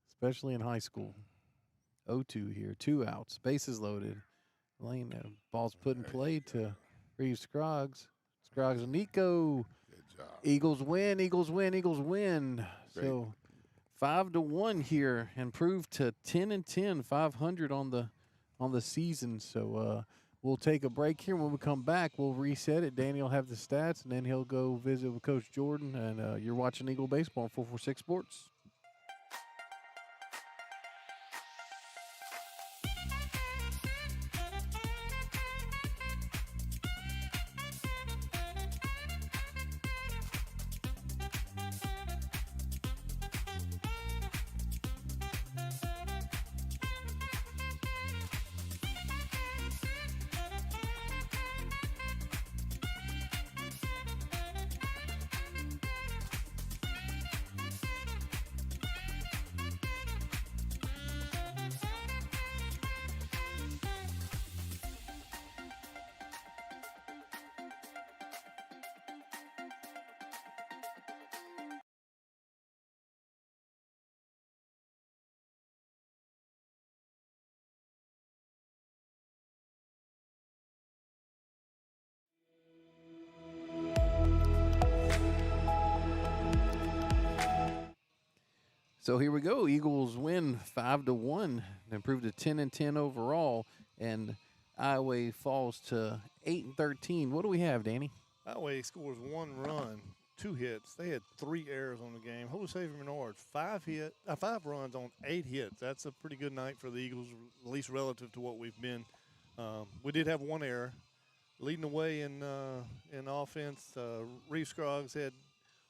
especially in high school. 0-2 here. 2 outs. Bases loaded. Lane, ball's put in play to Reeves Scroggs. Scroggs and Nico. Good job. Eagles win. Eagles win. Eagles win. Great. So 5-1 here, improved to 10-10, 500 on the season. So we'll take a break here. When we come back, we'll reset it. Danny will have the stats, and then he'll go visit with Coach Jordan. And you're watching Eagle Baseball on 446 Sports. So here we go. Eagles win 5-1, improved to 10-10 overall, and Iowa falls to 8-13. What do we have, Danny? Iowa scores 1 run, 2 hits. They had 3 errors on the game. Jose Menard, 5 runs on 8 hits. That's a pretty good night for the Eagles, at least relative to what we've been. We did have 1 error. Leading the way in offense, Reeves Scroggs had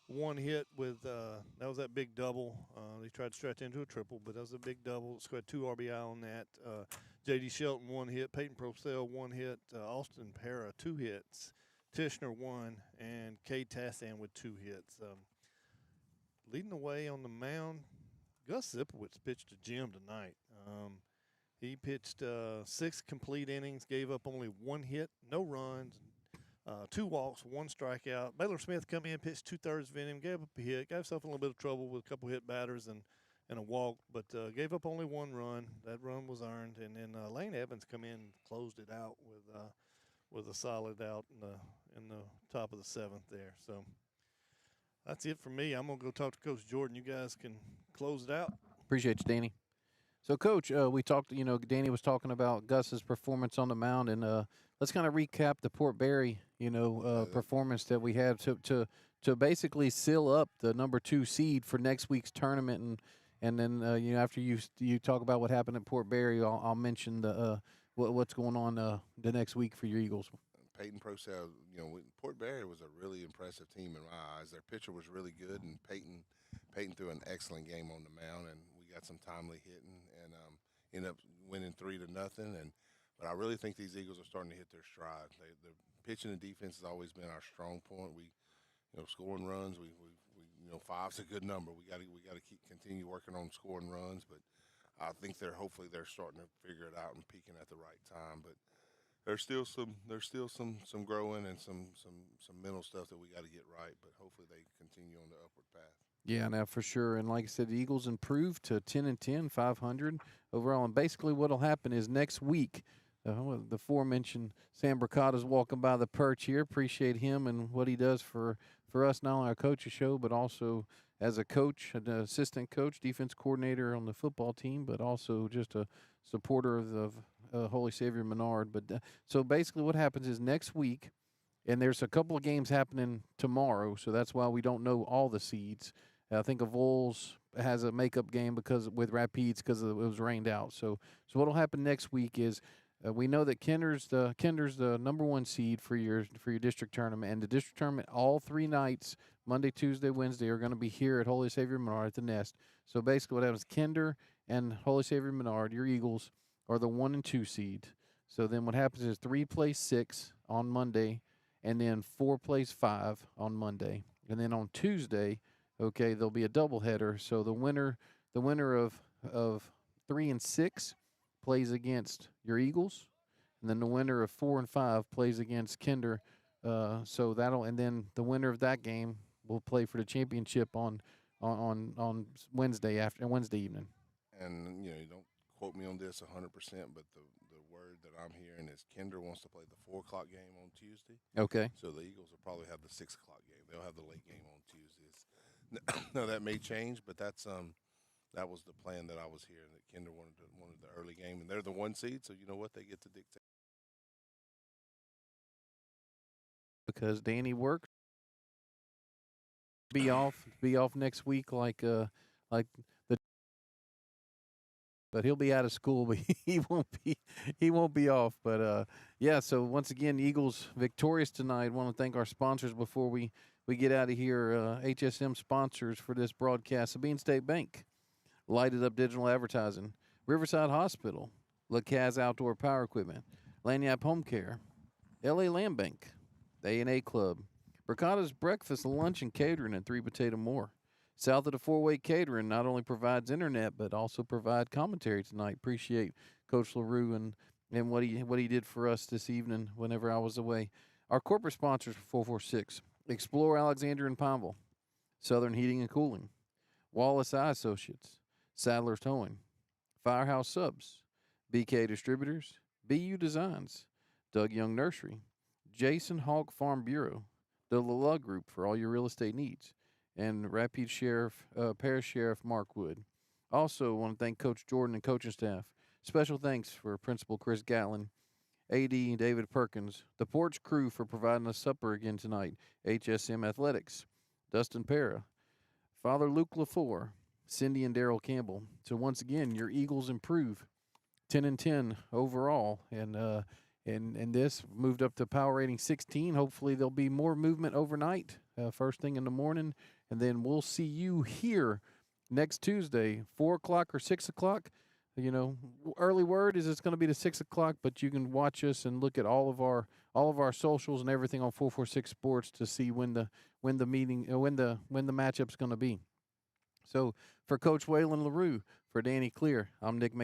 1 hit with that was that big double. They tried to stretch into a triple, but that was a big double. Scored 2 RBI on that. J.D. Shelton 1 hit. Peyton Procell 1 hit. Austin Para 2 hits. Tishner 1, and Cade Tassan with 2 hits. Leading the way on the mound, Gus Zipowitz pitched to Jim tonight. He pitched 6 complete innings, gave up only 1 hit, no runs, 2 walks, 1 strikeout. Baylor Smith come in, pitched 2/3 of inning, gave up a hit, got himself in a little bit of trouble with a couple hit batters and a walk, but gave up only 1 run. That run was earned, and then Lane Evans come in and closed it out with a solid out in the top of the 7th there. So that's it for me. I'm gonna go talk to Coach Jordan. You guys can close it out. Appreciate you, Danny. So, Coach, we talked. Danny was talking about Gus's performance on the mound, and let's kind of recap the Port Barry, performance that we had to basically seal up the number 2 seed for next week's tournament, and then after you talk about what happened at Port Barry, I'll mention what's going on the next week for your Eagles. Peyton Procell, Port Barry was a really impressive team in my eyes. Their pitcher was really good, and Peyton threw an excellent game on the mound, and we got some timely hitting, and ended up winning 3-0. But I really think these Eagles are starting to hit their stride. The pitching and defense has always been our strong point. We, scoring runs. We 5's a good number. We got to continue working on scoring runs. But I think hopefully they're starting to figure it out and peaking at the right time. But there's still some growing and some mental stuff that we got to get right. But hopefully they continue on the upward path. Yeah, now for sure. And like I said, the Eagles improved to 10-10, 500 overall. And basically what will happen is next week, the aforementioned Sam Bricata's walking by the perch here. Appreciate him and what he does for us, not only our coaches show, but also as a coach, an assistant coach, defense coordinator on the football team, but also just a supporter of Holy Savior Menard. But so basically what happens is next week, and there's a couple of games happening tomorrow, so that's why we don't know all the seeds. I think Vols has a makeup game with Rapides because it was rained out. So what will happen next week is we know that Kinder's the number 1 seed for your district tournament, and the district tournament all 3 nights, Monday, Tuesday, Wednesday, are going to be here at Holy Savior Menard at the Nest. So basically, what happens? Kinder and Holy Savior Menard, your Eagles, are the 1 and 2 seed. So then what happens is 3 plays 6 on Monday, and then 4 plays 5 on Monday, and then on Tuesday. Okay, there'll be a doubleheader. So the winner of 3 and 6 plays against your Eagles, and then the winner of 4 and 5 plays against Kinder. And then the winner of that game will play for the championship on Wednesday evening. And you don't quote me on this 100%, but the word that I'm hearing is Kinder wants to play the 4 o'clock game on Tuesday. Okay. So the Eagles will probably have the 6 o'clock game. They'll have the late game on Tuesdays. Now that may change, but that was the plan that I was hearing, that Kinder wanted the early game, and they're the 1 seed, so you know what, they get to dictate. Because Danny works, be off next week like the. But he'll be out of school, but he won't be off. But yeah. So once again, Eagles victorious tonight. Want to thank our sponsors before we get out of here. HSM sponsors for this broadcast: Sabine State Bank, Lighted Up Digital Advertising, Riverside Hospital, LaCaz Outdoor Power Equipment, Lanyap Home Care, LA Land Bank, the A&A Club, Bricata's Breakfast, Lunch, and Catering, and 3 Potato More. South of the Four-Way Catering not only provides internet, but also provide commentary tonight. Appreciate Coach LaRue and what he did for us this evening whenever I was away. Our corporate sponsors for 446, Explore Alexandria and Pineville, Southern Heating and Cooling, Wallace Eye Associates, Sadler's Towing, Firehouse Subs, BK Distributors, BU Designs, Doug Young Nursery, Jason Hawk Farm Bureau, the LaLug Group for all your real estate needs, and Rapid Parish Sheriff Mark Wood. Also want to thank Coach Jordan and coaching staff. Special thanks for Principal Chris Gatlin, AD David Perkins, the Porch Crew for providing us supper again tonight, HSM Athletics, Dustin Para, Father Luke LaFour, Cindy and Daryl Campbell. So once again, your Eagles improve 10-10 overall, and this moved up to power rating 16. Hopefully there'll be more movement overnight, first thing in the morning. And then we'll see you here next Tuesday, 4 o'clock or 6 o'clock. Early word is it's going to be to 6 o'clock, but you can watch us and look at all of our socials and everything on 446 Sports to see when the matchup's going to be. So for Coach Waylon LaRue, for Danny Clear, I'm Nick